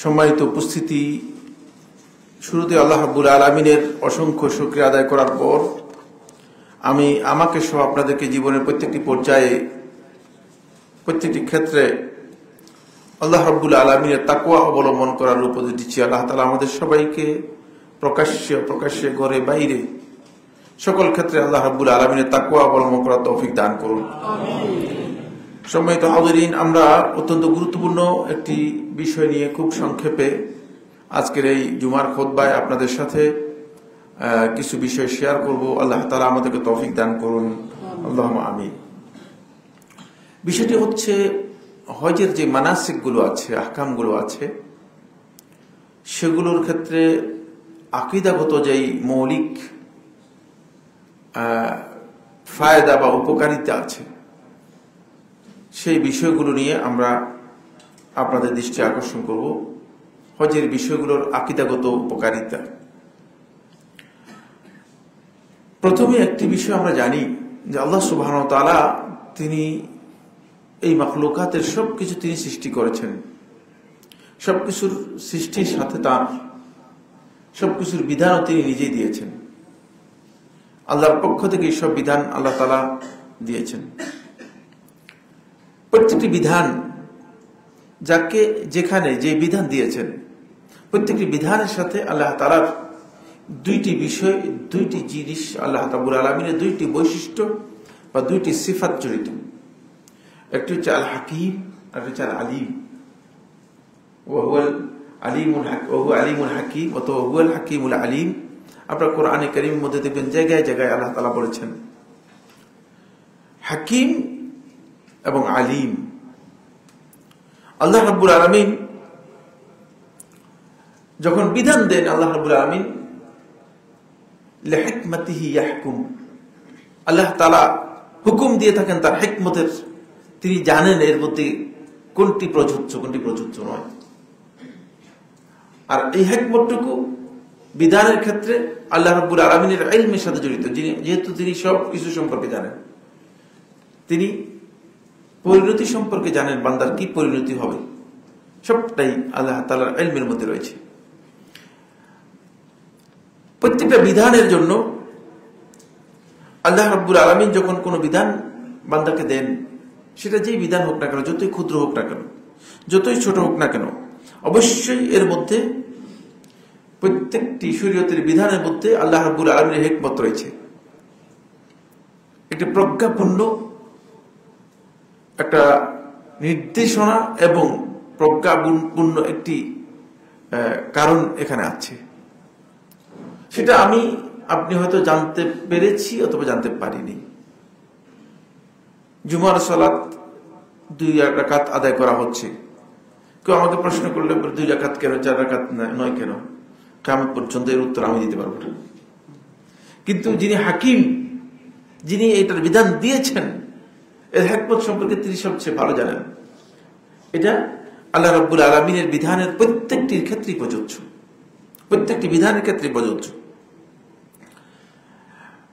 সম্মানিত উপস্থিতি, শুরুতে আল্লাহ রাব্বুল আলামিনের অসংখ্য শুকরিয়া আদায় করার পর আমি আমাকে সহ আপনাদেরকে জীবনের প্রত্যেকটি পর্যায়ে প্রত্যেকটি ক্ষেত্রে আল্লাহ রাব্বুল আলামিনের তাকওয়া অবলম্বন করার উপদেশ দিচ্ছি। আল্লাহ তাআলা আমাদের সবাইকে প্রকাশ্যে ঘরে বাইরে সকল ক্ষেত্রে আল্লাহ রাব্বুল আলামিনের তাকওয়া অবলম্বন করার তৌফিক দান করুন। সম্মানিত হাজিরিন, আমরা অত্যন্ত গুরুত্বপূর্ণ একটি বিষয় নিয়ে খুব সংক্ষেপে আজকের এই জুমার খুতবায় আপনাদের সাথে কিছু বিষয় শেয়ার করব। আল্লাহ তাআলা আমাদেরকে তৌফিক দান করুন, আল্লাহুম্মা আমিন। বিষয়টি হচ্ছে হজের যে মানাসিকগুলো আছে, আহকামগুলো আছে, সেগুলোর ক্ষেত্রে আকীদাগত যেই মৌলিক ফায়দা বা উপকারিতা আছে, সেই বিষয়গুলো নিয়ে আমরা আপনাদের দৃষ্টি আকর্ষণ করব। হজের বিষয়গুলোর আকীদাগত উপকারিতা। প্রথমে একটি বিষয় আমরা জানি যে আল্লাহ সুবহানাহু ওয়া তাআলা তিনি এই মাখলুকাতের সবকিছু তিনি সৃষ্টি করেছেন। সবকিছুর সৃষ্টির সাথে তার সবকিছুর বিধানও তিনি নিজেই দিয়েছেন। আল্লাহর পক্ষ থেকে সব বিধান আল্লাহ তাআলা দিয়েছেন। প্রত্যেকটি বিধান যাকে যেখানে যে বিধান দিয়েছেন, প্রত্যেকটি বিধানের সাথে আল্লাহ তাআলার দুইটি বিষয়, দুইটি জিনিস, আল্লাহ রাব্বুল আলামিনের দুইটি বৈশিষ্ট্য বা দুইটি সিফাত জড়িত। একটি হচ্ছে আল হাকিম আর হচ্ছে আল আলিম। ওয়াহুয়াল আলিমুল হাকিম অথবা হুয়াল হাকিমুল আলিম। আপনারা কোরআনে কারীমের মধ্যে দেখবেন জায়গায় জায়গায় আল্লাহ তাআলা বলেছেন হাকিম এবং আলিম। আল্লাহ রাব্বুল আলামিন যখন বিধান দেন, আল্লাহ রাব্বুল আলামিন লিহিকমাতিহি ইয়াহকুম, আল্লাহ তাআলা হুকুম দিয়ে থাকেন তার হিকমতের। তিনি জানেন এর মধ্যে কোনটি প্রযোজ্য কোনটি প্রযোজ্য নয়। আর এই হিকমতটুকু বিধানের ক্ষেত্রে আল্লাহ রাব্বুল আলামিনের ইলমের সাথে জড়িত। যেহেতু তিনি সব কিছু সম্পর্কে জানেন, তিনি পরিণতি সম্পর্কে জানেন, বান্দার কি পরিণতি হবে সবটাই আল্লাহ তাআলার ইলমের মধ্যে রয়েছে। প্রত্যেকটা বিধানের জন্য আল্লাহ রাব্বুল আলামিন যখন কোনো বিধান বান্দাকে দেন, সেটা যেই বিধান হোক না কেন, যতই ক্ষুদ্র হোক না কেন, যতই ছোট হোক না কেন, অবশ্যই এর মধ্যে প্রত্যেকটি শরীয়তের বিধানের মধ্যে আল্লাহ রাব্বুল আলামিনের হিকমত রয়েছে। একটি প্রজ্ঞাপূর্ণ একটা নির্দেশনা এবং প্রজ্ঞাপূর্ণ একটি কারণ এখানে আছে। সেটা আপনি হয়তো জানতে পেরেছি অথবা জানতে পারিনি। জুমার সালাত 2 রাকাত আদায় করা হচ্ছে। কেউ আমাকে প্রশ্ন করলে 2 রাকাত কেন, 4 রাকাত নয় কেন, কিয়ামত পর্যন্ত এর উত্তর আমি দিতে পারবো না। কিন্তু যিনি হাকিম, যিনি এটার বিধান দিয়েছেন, এর হিকমত সম্পর্কে তিনি সবচেয়ে ভালো জানেন। এটা আল্লাহ রাব্বুল আলামিনের বিধানের প্রত্যেকটির ক্ষেত্রেই প্রযোজ্য, প্রত্যেকটি বিধানের ক্ষেত্রে প্রযোজ্য।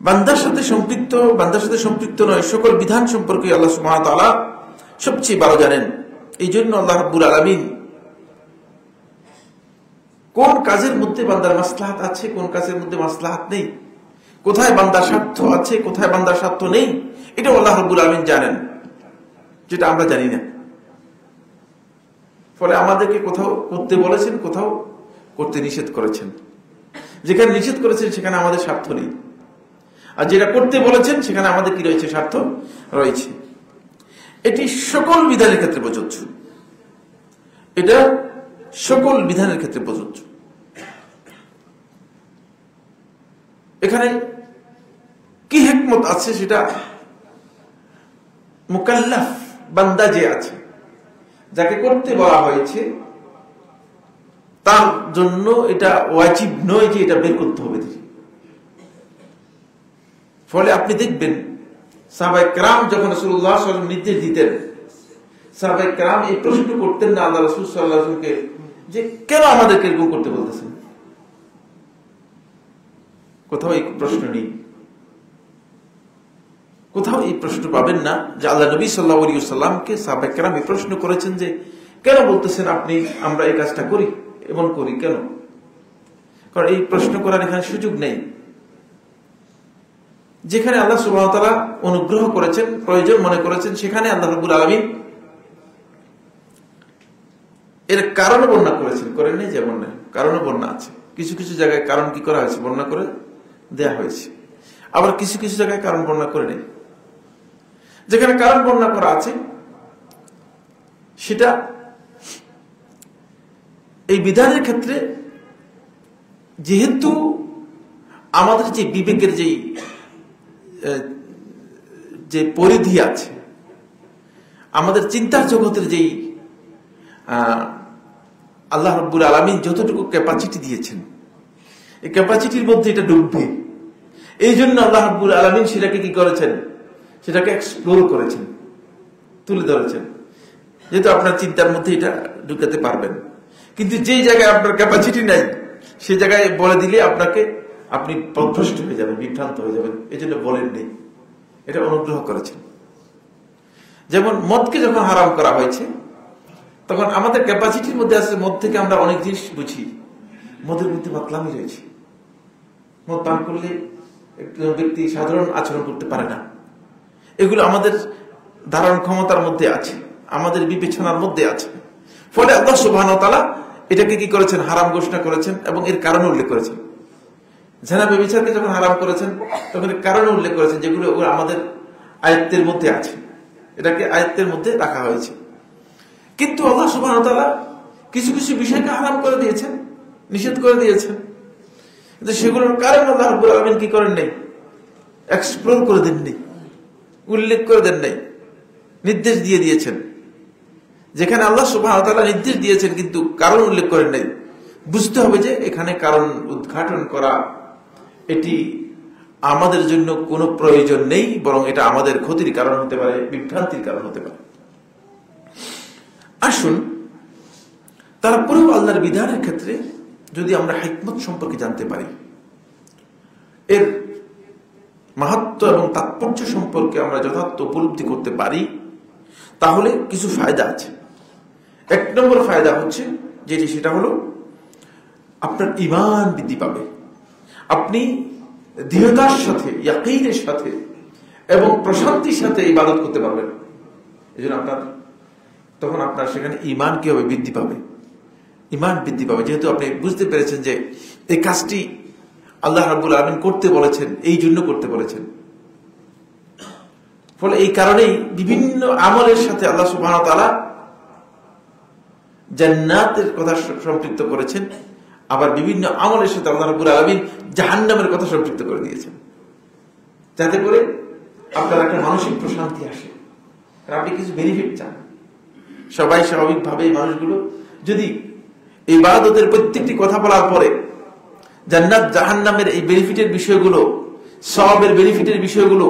বান্দার সাথে সম্পৃক্ত নয় সকল বিধান সম্পর্কে আল্লাহ সুবহানাহু ওয়া তাআলা সবচেয়ে ভালো জানেন। এই জন্য আল্লাহ রাব্বুল আলামিন কোন কাজের মধ্যে বান্দার মাসলাহাত আছে, কোন কাজের মধ্যে মাসলাহাত নেই, কোথায় বান্দার স্বার্থ আছে, কোথায় বান্দার স্বার্থ নেই, এটা আল্লাহ রাব্বুল আলামিন জানেন, যেটা আমরা জানি না। ফলে আমাদেরকে কোথাও করতে বলেছেন, কোথাও করতে নিষেধ করেছেন। যেখানে নিষেধ করেছেন সেখানে আমাদের স্বার্থ নেই, আর যেটা করতে বলেছেন সেখানে আমাদের কি রয়েছে, স্বার্থ রয়েছে। এটি সকল বিধানের ক্ষেত্রে প্রযোজ্য। এটা সকল বিধানের ক্ষেত্রে প্রযোজ্য। এখানে কি হিকমত আছে, সেটা মুকাল্লাফ বান্দা যে আছে, যাকে করতে বলা হয়েছে, তার জন্য এটা ওয়াজিব নয় যে এটা বের করতে হবে। ফলে আপনি দেখবেন সাহাবায়ে কেরাম যখন রাসূলুল্লাহ সাল্লাল্লাহু আলাইহি ওয়াসাল্লাম নির্দেশ দিতেন, সাহাবায়ে কেরাম এই প্রশ্ন করতেন না আল্লাহ রাসূল সাল্লাল্লাহু আলাইহি ওয়াসাল্লামকে যে কেন আমাদেরকে এরকম করতে বলতেছেন। কোথাও এই প্রশ্ন নেই, কোথাও এই প্রশ্ন পাবেন না যে আল্লাহ নবী সাল্লাল্লাহু আলাইহি ওয়াসাল্লামকে সাহাবায়ে কেরাম এই প্রশ্ন করেছেন যে কেন বলতেছেন আপনি আমরা এই কাজটা করি, এমন করি কেন? কারণ এই প্রশ্ন করার এখানে সুযোগ নেই। যেখানে আল্লাহ সুবহানাহু ওয়া তাআলা অনুগ্রহ করেছেন, প্রয়োজন মনে করেছেন, সেখানে আল্লাহ রাব্বুল আলামিন এর কারণ বর্ণনা করেছেন, করেন নাই? যেমন নেই, কারণও বর্ণনা আছে। কিছু কিছু জায়গায় কারণ কি করা হয়েছে, বর্ণনা করে দেয়া হয়েছে। আবার কিছু কিছু জায়গায় কারণ বর্ণনা করে নেই। যেখানে কারণ বর্ণনা করা আছে সেটা এই বিধানের ক্ষেত্রে, যেহেতু আমাদের যে বিবেকের যে পরিধি আছে, আমাদের চিন্তার জগতের যেই আল্লাহ রাব্বুল আলামিন যতটুকু ক্যাপাসিটি দিয়েছেন, এই ক্যাপাসিটির মধ্যে এটা ডুববে। এই জন্য আল্লাহ রাব্বুল আলামিন সেটাকে কি করেছেন, সেটাকে এক্সপ্লোর করেছেন, তুলে ধরেছেন, যেহেতু আপনার চিন্তার মধ্যে এটা ঢুকাতে পারবেন। কিন্তু যেই জায়গায় আপনার ক্যাপাসিটি নাই, সেই জায়গায় বলে দিলে আপনি পথভ্রষ্ট হয়ে যাবেন, বিভ্রান্ত হয়ে যাবেন। এই জন্য বলেন নেই, এটা অনুগ্রহ করেছেন। যেমন মদকে যখন হারাম করা হয়েছে, তখন আমাদের ক্যাপাসিটির মধ্যে আছে, মদ থেকে আমরা অনেক জিনিস বুঝি। মদের মধ্যে মাতলামি রয়েছে। মদ পান করলে একজন ব্যক্তি সাধারণ আচরণ করতে পারে না। এগুলো আমাদের ধারণ ক্ষমতার মধ্যে আছে, আমাদের বিবেচনার মধ্যে আছে। ফলে আল্লাহ সুবহানাহু ওয়া তাআলা এটাকে কি করেছেন, হারাম ঘোষণা করেছেন এবং এর কারণ উল্লেখ করেছেন। জেনা ব্যভিচারকে যখন হারাম করেছেন, তখন এর কারণ উল্লেখ করেছেন, যেগুলো আমাদের আয়ত্তের মধ্যে আছে, এটাকে আয়ত্তের মধ্যে রাখা হয়েছে। কিন্তু আল্লাহ সুবহানাহু ওয়া তাআলা কিছু কিছু বিষয়কে হারাম করে দিয়েছেন, নিষেধ করে দিয়েছেন, কিন্তু সেগুলোর কারণ আল্লাহ রাব্বুল আলামিন কি করেন নাই, এক্সপ্লোর করে দেন নাই, উল্লেখ করে দেন নাই, নির্দেশ দিয়ে দিয়েছেন। যেখানে আল্লাহ সুবহানাহু ওয়া তাআলা নির্দেশ দিয়েছেন কিন্তু কারণ উল্লেখ করেন নাই, বুঝতে হবে যে এখানে কারণ উদ্ঘাটন করা এটি আমাদের জন্য কোনো প্রয়োজন নেই, বরং এটা আমাদের ক্ষতির কারণ হতে পারে, বিভ্রান্তির কারণ হতে পারে। আসুন, তারপরেও আল্লাহর বিধানের ক্ষেত্রে যদি আমরা হিকমত সম্পর্কে জানতে পারি, এর মাহাত্ম্য এবং তাৎপর্য সম্পর্কে আমরা যথার্থ উপলব্ধি করতে পারি, তাহলে কিছু ফায়দা আছে। এক নম্বর ফায়দা হচ্ছে যেটি, সেটা হলো আপনার ঈমান বৃদ্ধি পাবে। আপনি দৃঢ়তার সাথে, ইয়াকিনের সাথে এবং প্রশান্তির সাথে ইবাদত করতে পারবেন। এই জন্য তখন আপনার সেখানে ঈমান কি হবে, বৃদ্ধি পাবে। ঈমান বৃদ্ধি পাবে, যেহেতু আপনি বুঝতে পেরেছেন যে এই কাজটি আল্লাহ রাব্বুল আলামিন করতে বলেছেন, এই জন্য করতে বলেছেন। ফলে এই কারণেই বিভিন্ন আমলের সাথে আল্লাহ সুবহানাহু ওয়া তাআলা জান্নাতের কথা সম্পৃক্ত করেছেন, আবার বিভিন্ন আমলের সাথে আল্লাহ রাব্বুল আলামিন জাহান্নামের কথা সম্পৃক্ত করে দিয়েছেন, যাতে করে আপনার একটা মানসিক প্রশান্তি আসে, আর আপনি কিছু বেনিফিট চান। সবাই স্বাভাবিকভাবে মানুষগুলো যদি ইবাদতের প্রত্যেকটি কথা বলার পরে জান্নাত জাহান্নামের এই বেনিফিটের বিষয়গুলো, সওয়াবের বেনিফিটের বিষয়গুলো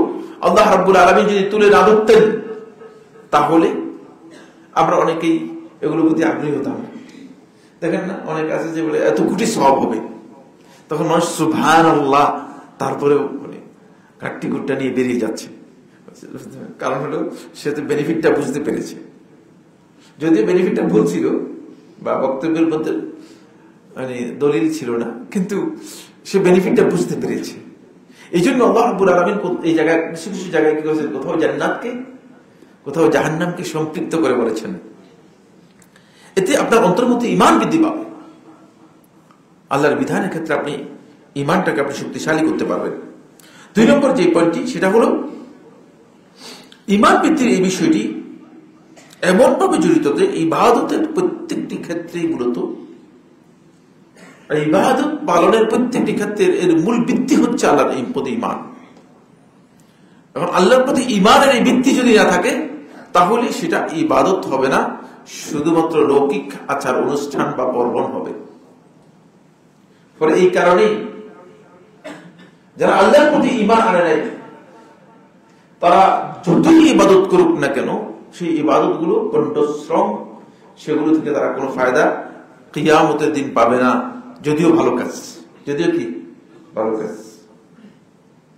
আল্লাহ রাব্বুল আলামিন যদি তুলে না ধরতেন, তাহলে আমরা অনেকেই এগুলোর প্রতি আগ্রহী হতাম। দেখেন না, অনেক আছে যে বলে এত কোটি সওয়াব হবে, তখন মানুষ সুবহানাল্লাহ তারপরে কাট্টি কুট্টা নিয়ে বেরিয়ে যাচ্ছে। কারণ হলো সে তো বেনিফিটটা বুঝতে পেরেছে, যদিও বেনিফিটটা ভুল ছিল বা বক্তব্যের মধ্যে দলিল ছিল না, কিন্তু সে বেনিফিটটা বুঝতে পেরেছে। এই জন্য আল্লাহ রাব্বুল আলামিন এই জায়গায় কিছু কিছু জায়গায় কি করেছেন, কোথাও জান্নাতকে কোথাও জাহান্নামকে সম্পৃক্ত করে বলেছেন। এতে আপনার অন্তরের মধ্যে ঈমান বৃদ্ধি পাবে। আল্লাহর বিধানের ক্ষেত্রে আপনি ঈমানটাকে আপনি শক্তিশালী করতে পারবেন। দুই নম্বর যে পয়েন্টটি, সেটা হলো ঈমান বৃদ্ধির এই বিষয়টি এমন ভাবে জড়িত যে ইবাদতের প্রত্যেকটি ক্ষেত্রেই মূলত ইবাদত পালনের প্রত্যেকটি ক্ষেত্রে এর মূল ভিত্তি হচ্ছে আল্লাহর প্রতি ঈমান। এখন আল্লাহর প্রতি ঈমানের এই ভিত্তি যদি না থাকে, তাহলে সেটা ইবাদত হবে না, শুধুমাত্র লৌকিক আচার অনুষ্ঠান বা পার্বণ হবে। ফলে এই কারণেই যারা আল্লাহর প্রতি ঈমান আনে নাই, তারা যতই ইবাদত করুক না কেন, সেই ইবাদত গুলো কণ্ঠশ্রম, সেগুলো থেকে তারা কোনো ফায়দা কিয়ামতের দিন পাবে না, যদিও ভালো কাজ, যদিও কি ভালো কাজ।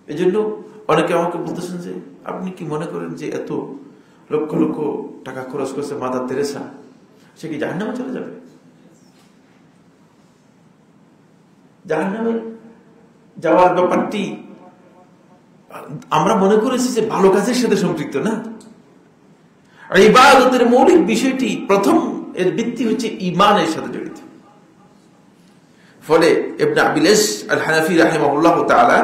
এই জন্য অনেকে আমাকে বলতেছেন যে আপনি কি মনে করেন যে এত লক্ষ লক্ষ টাকা খরচ করছে মাদার তেরেসা, সে কি জাহান্নামে চলে যাবে? জাহান্নামে যাওয়ার ব্যাপারটি আমরা মনে করেছি যে ভালো কাজের সাথে সম্পৃক্ত না। ইবাদতের মৌলিক বিষয়টি প্রথম এর ভিত্তি হচ্ছে ঈমানের সাথে জড়িত। ফলে ইবনে আবিল ইস আল হানাফি রাহিমাহুল্লাহ তাআলা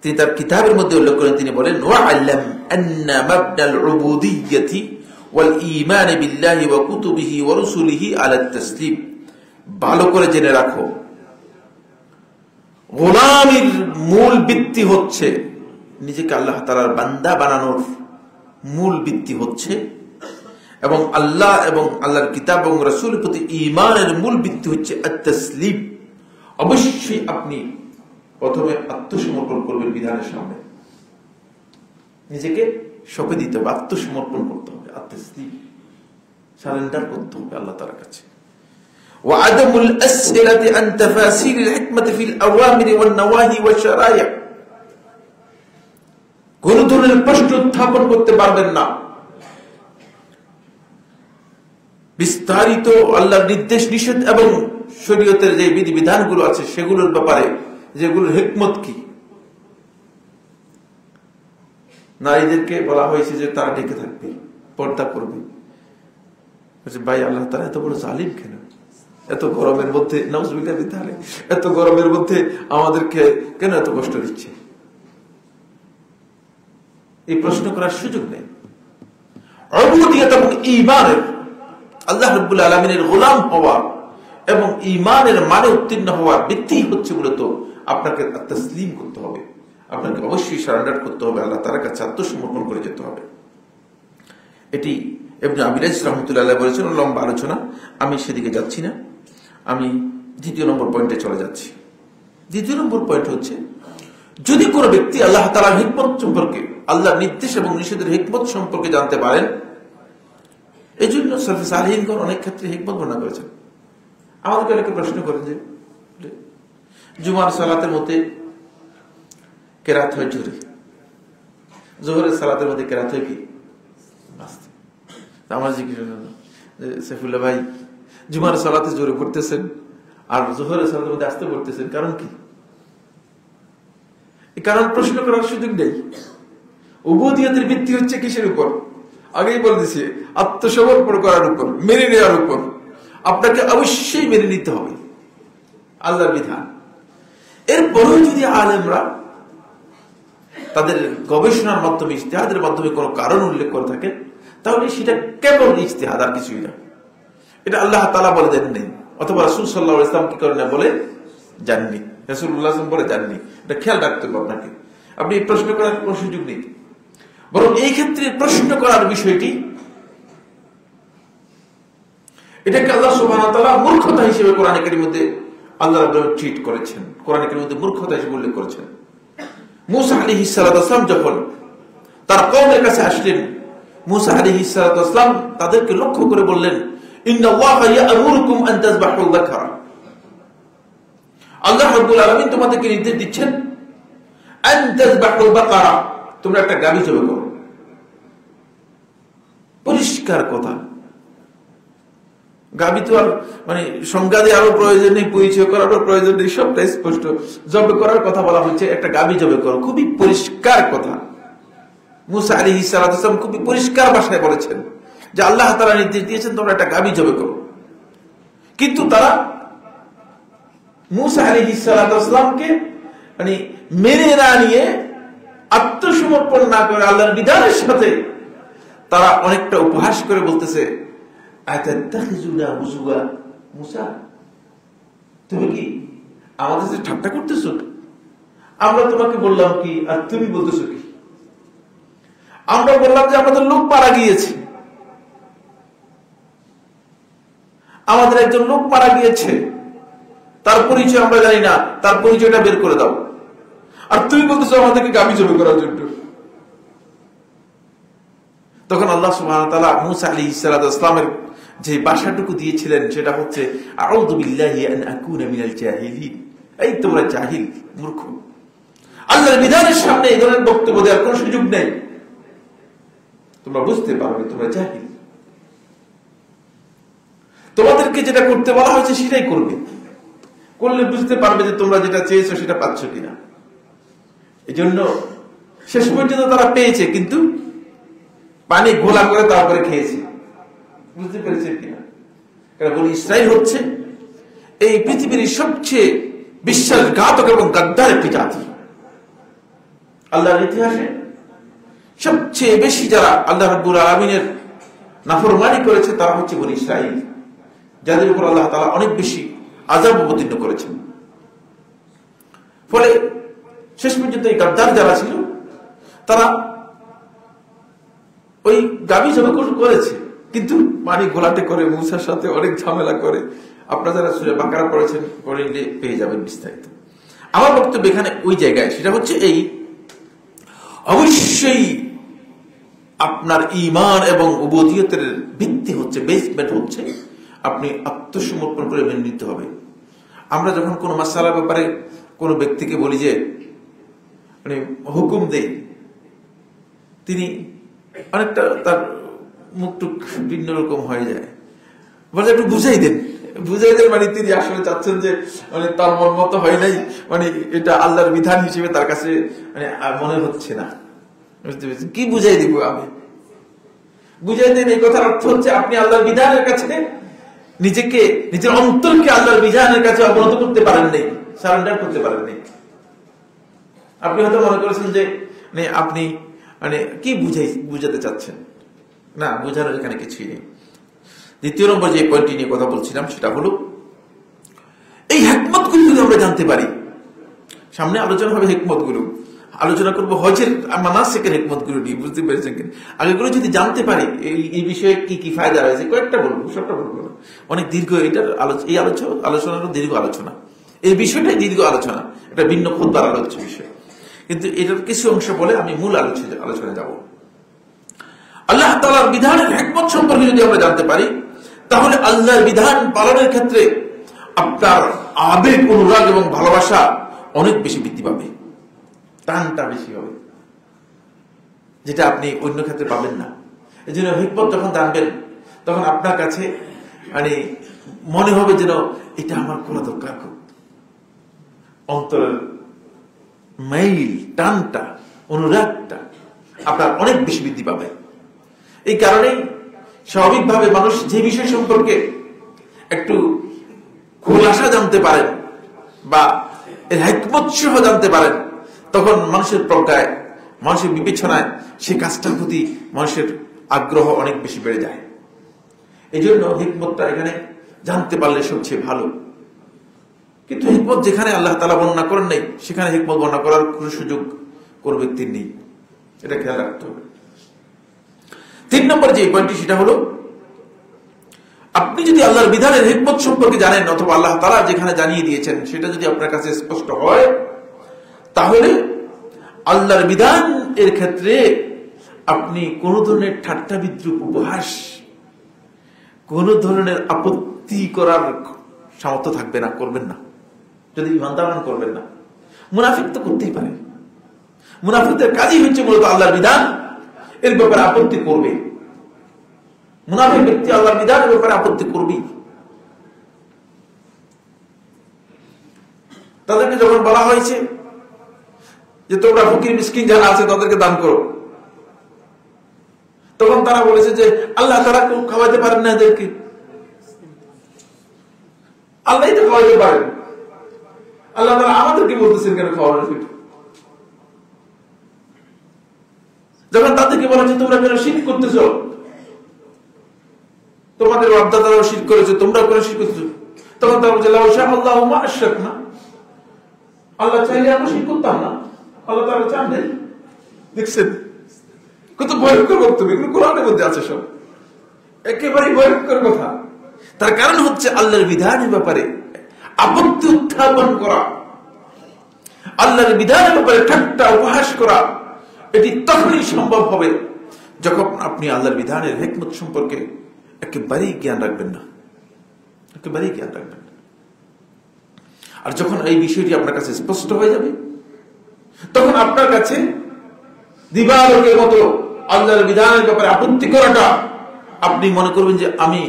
তিনি তার কিতাবের মধ্যে উল্লেখ করেন, তিনি বলেন ওয়া'লাম আন্না মাবনাল উবুদিয়্যাতি ওয়াল ঈমান বিল্লাহি ওয়া কুতুবিহি ওয়া রুসুলিহি আলা তাসলিম। ভালো করে জেনে রাখো, গোলামীর মূল ভিত্তি হচ্ছে, নিজেকে আল্লাহ তাআলার বান্দা বানানোর মূল ভিত্তি হচ্ছে, এবং আল্লাহ এবং আল্লাহর কিতাব এবং রাসূলের প্রতি ঈমানের মূল ভিত্তি হচ্ছে আত-তাসলিম। অবশ্যই আপনি প্রথমে আত্মসমর্পণ করবেন বিধানের সামনে, নিজেকে সঁপে দিতে হবে, আত্মসমর্পণ করতে হবে, আত-তাসলিম, সারেন্ডার করতে হবে আল্লাহ তাআলার কাছে। وعدم الأسئلة عن تفاصيل الحكمة في الأوامر والنواهي والشرائع। কোন ধরনের প্রশ্ন উত্থাপন করতে পারবেন না বিস্তারিত আল্লাহর নির্দেশ নিষেধ এবং শরীয়তের যে বিধিবিধানগুলো আছে সেগুলোর ব্যাপারে, যেগুলোর হিকমত কি। নারীদেরকে বলা হয়েছে যে তারা ঢেকে থাকবে, পর্দা করবে। ভাই, আল্লাহ তাআলা এত বড় জালিম কেন? এত গরমের মধ্যে, নাউজুবিল্লাহ, এত গরমের মধ্যে আমাদেরকে কেন এত কষ্ট দিচ্ছে? এই প্রশ্ন করার সুযোগ নেই। উবুদিয়ত এবং ঈমানের, আল্লাহ রাব্বুল আলামিনের গোলাম হওয়া এবং ঈমানের মানে উত্তীর্ণ হওয়ার ভিত্তি হচ্ছে মূলত আপনাকে তাসলিম করতে হবে, আপনাকে অবশ্যই সারেন্ডার করতে হবে, আল্লাহ তাআলার কাছে আত্মসমর্পণ করে যেতে হবে। এটি ইবনে আবিল ইস রাহমাতুল্লাহ আলাইহি বলেছেন। লম্বা আলোচনা, আমি সেদিকে যাচ্ছি না, আমি দ্বিতীয় নম্বর পয়েন্টে চলে যাচ্ছি। দ্বিতীয় নম্বর পয়েন্ট হচ্ছে, যদি কোনো ব্যক্তি আল্লাহ তাআলার হিকমত সম্পর্কে, আল্লাহর নির্দেশ এবং নিষেধের হিকমত সম্পর্কে জানতে পারেন, এই জন্য সালফে সালেহিনগণ অনেক ক্ষেত্রে হিকমত বর্ণনা করেছেন। আমাদেরকে অনেকে প্রশ্ন করেন যে জুমার সালাতের মধ্যে কেরাত হয় জোরে, জোহরের সালাতের মধ্যে কেরাত হয় কি আস্তে। আমার জিজ্ঞেস সাইফুল্লাহ ভাই, জুমার সালাতে জোরে পড়তেছেন আর জোহরের সালাতের মধ্যে আস্তে পড়তেছেন, কারণ কি? কারণ প্রশ্ন করার সুযোগ নেই। উবুদিয়তের ভিত্তি হচ্ছে কিসের উপর? আগেই বলে দিছি, আত্মসমর্পণ করার উপর, মেনে নেওয়ার উপর। আপনাকে অবশ্যই মেনে নিতে হবে আল্লাহর বিধান। এরপরেও যদি আলেমরা তাদের গবেষণার মাধ্যমে, ইজতিহাদের মাধ্যমে কোনো কারণ উল্লেখ করে থাকেন, তাহলে সেটা কেবল ইজতিহাদ, আর কিছুই না। এটা আল্লাহ তাআলা বলে দেন নেই, অথবা রাসূল সাল্লাল্লাহু আলাইহি ওয়াসাল্লাম কি করেন না বলে জাননি, রাসূলুল্লাহ সাল্লাল্লাহু আলাইহি ওয়াসাল্লাম বলে জাননি। এটা খেয়াল রাখতে হবে আপনাকে। আপনি প্রশ্ন করার কোনো সুযোগ নেই, বরং এই ক্ষেত্রে প্রশ্ন করার বিষয়টি, এটাকে আল্লাহ সুবহানাহু ওয়া তাআলা মূর্খতা হিসেবে কোরআন কারীমের মধ্যে আল্লাহ রাব্বুল ট্রিট করেছেন, কোরআন কারীমের মধ্যে মূর্খতা হিসেবে উল্লেখ করেছেন। মুসা আলাইহিস সালাতু ওয়াস সালাম যখন তার কওমের কাছে আসলেন, মুসা আলাইহিস সালাতু ওয়াস সালাম তাদেরকে লক্ষ্য করে বললেন, ইন্নাল্লাহা ইয়া'মুরুকুম আন তাযবাহুল বাকরা। আল্লাহ রাব্বুল আলামিন তোমাদেরকে নির্দেশ দিচ্ছেন আন তাযবাহুল বাকরা, তোমরা একটা গাভী জবাই করো। পরিষ্কার কথা। গাভী তো আর মানে সংজ্ঞা দিয়ে আরো প্রয়োজন নেই, পরিচয় করারও প্রয়োজন নেই, সবটা স্পষ্ট। জবাই করার কথা বলা হচ্ছে, একটা গাভী জবাই করো, খুবই পরিষ্কার কথা। মুসা আলাইহিস সালাতু ওয়াস সালাম খুবই পরিষ্কার ভাষায় বলেছেন যে আল্লাহ তাআলা নির্দেশ দিয়েছেন তোমরা একটা গাভী জবাই করো। কিন্তু তারা মুসা আলাইহিস সালাতু ওয়াস সালামকে মানে মেনে না নিয়ে, আত্মসমর্পণ না করে আল্লাহর বিধানের সাথে তারা অনেকটা উপহাস করে বলতেছে, আতাত্তাখিজুনা হুজুয়া, মুসা তুমি কি আমাদের সাথে ঠাট্টা করতেছো? আমরা তোমাকে বললাম কি আর তুমি বলতেছো কি? আমরা বললাম যে আমাদের লোক মারা গিয়েছে, আমাদের একজন লোক মারা গিয়েছে, তার পরিচয় আমরা জানি না, তার পরিচয়টা বের করে দাও। আর তুমি বলতেছো আমাদেরকে গাভী জবাই করার জন্য। তখন আল্লাহ সুবহানাহু ওয়া তাআলা মুসা আলাইহিস সালাতু ওয়াস সালামের যে ভাষাটুকু দিয়েছিলেন সেটা হচ্ছে আউযু বিল্লাহি আন আকুনা মিনাল জাহিলিন। এই তোমরা জাহিল, মূর্খ, আল্লাহর বিধানের সামনে এই ধরনের বক্তব্য দেওয়ার কোনো সুযোগ নেই। তোমরা বুঝতে পারবে তোমরা জাহিল। তোমাদেরকে যেটা করতে বলা হয়েছে সেটাই করবে, করলে বুঝতে পারবে যে তোমরা যেটা চেয়েছো সেটা পাচ্ছ কিনা। এই জন্য শেষ পর্যন্ত তারা পেয়েছে, কিন্তু পানি ঘোলা করে তারপরে খেয়েছে। বুঝতে পেরেছে কিনা? কারণ বলি ইসরায়েল হচ্ছে এই পৃথিবীর সবচেয়ে বিশ্বাসঘাতক এবং গাদ্দার একটি জাতি। আল্লাহর ইতিহাসে সবচেয়ে বেশি যারা আল্লাহ রাব্বুল আলামিনের নাফরমানি করেছে তারা হচ্ছে বনি ইসরাইল, যাদের উপর আল্লাহ তাআলা অনেক বেশি আযাব অবতীর্ণ করেছেন। ফলে শেষ পর্যন্ত এই গাদ্দার যারা ছিল তারা ওই গাবি জমা করেছে, কিন্তু পানি ঘোলাটে করে মূসার সাথে অনেক ঝামেলা করে। আপনারা যারা সূরা বাকারা পড়েছেন পড়লে পেয়ে যাবেন বিস্তারিত। আমার বক্তব্য এখানে ওই জায়গায়, সেটা হচ্ছে এই অবশ্যই আপনার ঈমান এবং উবুদিয়তের ভিত্তি হচ্ছে, বেসমেন্ট হচ্ছে আপনি আত্মসমর্পণ করে মেনে নিতে হবে। আমরা যখন কোনো মাসআলার ব্যাপারে কোনো ব্যক্তিকে বলি যে মানে হুকুম দেই, তিনি অনেকটা তার মুখটুক ভিন্ন রকম হয়ে যায়, বলে একটু বুঝাই দেন মানে তিনি আসলে চাচ্ছেন যে মানে তার মন মতো হয় নাই, মানে এটা আল্লাহর বিধান হিসেবে তার কাছে মানে মনে হচ্ছে না। বুঝতে পেরেছেন? কি বুঝাই দিব আমি? বুঝাই দেন এই কথার অর্থ হচ্ছে আপনি আল্লাহর বিধানের কাছে নিজেকে, নিজের অন্তরকে আল্লাহর বিধানের কাছে অবনত করতে পারেন নাই, সারেন্ডার করতে পারেন নাই। আপনি হয়তো মনে করেছেন যে মানে আপনি মানে কি বুঝাতে চাচ্ছেন, না, বুঝানোর এখানে কিছুই নেই। দ্বিতীয় নম্বর যে পয়েন্টটি নিয়ে কথা বলছিলাম সেটা হলো এই হিকমত গুলো যদি আমরা জানতে পারি, সামনে আলোচনা হবে হিকমত গুলো, আলোচনা করবো হজের মানাসিকের হিকমত গুলো নিয়ে। বুঝতে পেরেছেন কিনা? আগেগুলো যদি জানতে পারি এই বিষয়ে কি কি ফায়দা রয়েছে, কয়েকটা বলবো, সবটা বলবো না, অনেক দীর্ঘ এটার এই আলোচনারও দীর্ঘ আলোচনা, এই বিষয়টাই দীর্ঘ আলোচনা, এটা ভিন্ন খুতবার আলোচ্য বিষয়, কিন্তু এটার কিছু অংশ বলে আমি মূল আলোচনা যাব। আল্লাহ তাআলার বিধানের হিকমত সম্পর্কে যদি আমরা জানতে পারি, তাহলে আল্লাহর বিধান পালনের ক্ষেত্রে আপনার আবেগ, অনুরাগ এবং ভালোবাসা অনেক বেশি বৃদ্ধি পাবে, টানটা বেশি হবে, যেটা আপনি অন্য ক্ষেত্রে পাবেন না। এই জন্য হিকমত যখন জানবেন তখন আপনার কাছে মানে মনে হবে যেন এটা আমার করা দরকার, খুব অন্তরের মাইল, টানটা, অনুরাগটা আপনার অনেক বেশি বৃদ্ধি পাবে। এই কারণেই স্বাভাবিকভাবে মানুষ যে বিষয় সম্পর্কে একটু খোলাসা জানতে পারেন বা এর হিকমত সহ জানতে পারেন, তখন মানুষের প্রজ্ঞায়, মানুষের বিবেচনায় সে কাজটার প্রতি মানুষের আগ্রহ অনেক বেশি বেড়ে যায়। এই জন্য হিকমতটা এখানে জানতে পারলে সবচেয়ে ভালো। কিন্তু হিকমত যেখানে আল্লাহ তাআলা বর্ণনা করেন নাই, সেখানে হিকমত বর্ণনা করার কোন সুযোগ কোন ব্যক্তির নেই, এটা খেয়াল রাখতে হবে। 3 নম্বর যে পয়েন্টটি সেটা হলো আপনি যদি আল্লাহর বিধানের হিকমত সম্পর্কে জানেন, অথবা আল্লাহ তাআলা যেখানে জানিয়ে দিয়েছেন সেটা যদি আপনার কাছে স্পষ্ট হয়, তাহলে আল্লাহর বিধান এর ক্ষেত্রে আপনি কোন ধরনের ঠাট্টা বিদ্রুপ, উপহাস, কোন ধরনের আপত্তি করার সামর্থ্য থাকবে না, করবেন না, যদি ইমানদার করবেন না। মুনাফিক তো করতেই পারে, মুনাফিকদের কাজই হচ্ছে মূলত আল্লাহর বিধান এর ব্যাপারে আপত্তি করবে। মুনাফিক ব্যক্তি আল্লাহর বিধানের ব্যাপারে আপত্তি করবেই। তাদেরকে যখন বলা হয়েছে যে তোমরা ফকির মিসকিন যারা আছে তাদেরকে দান করো, তখন তারা বলেছে যে আল্লাহ তারা খাওয়াইতে পারেন না, এদেরকে আল্লাহ তো খাওয়াইতে পারেন, আল্লাহ তারা আমাদেরকে বলতেছেন কেন খাওয়ানোর জন্য? যখন তাদেরকে বলা হচ্ছে তোমরা কেন শিরক করতেছ, তোমাদের বাপ-দাদারাও শিরক করেছে, তোমরাও কেন শিরক করতেছ, তখন তারা বলছে লাউ শাআ আল্লাহু মা আশরাকনা, আল্লাহ চাইলে আমরা শিরক করতাম না, আল্লাহ তাআলা চান নাই। দেখছেন কত ভয়ঙ্কর বক্তব্য, এগুলো কোরআনের মধ্যে আছে সব, একেবারে ভয়ঙ্কর কথা। তার কারণ হচ্ছে আল্লাহর বিধানের ব্যাপারে আপত্তি উত্থাপন করা, আল্লাহর বিধানের ব্যাপারে ঠাট্টা উপহাস করা, এটি তখনই সম্ভব হবে যখন আপনি আল্লাহর বিধানের হিকমত সম্পর্কে একেবারেই জ্ঞান রাখবেন না, একেবারেই জ্ঞান রাখবেন না। আর যখন এই বিষয়টি আপনার কাছে স্পষ্ট হয়ে যাবে, তখন আপনার কাছে দিবালোকের মতো আল্লাহর বিধানের ব্যাপারে আপত্তি করাটা আপনি মনে করবেন যে আমি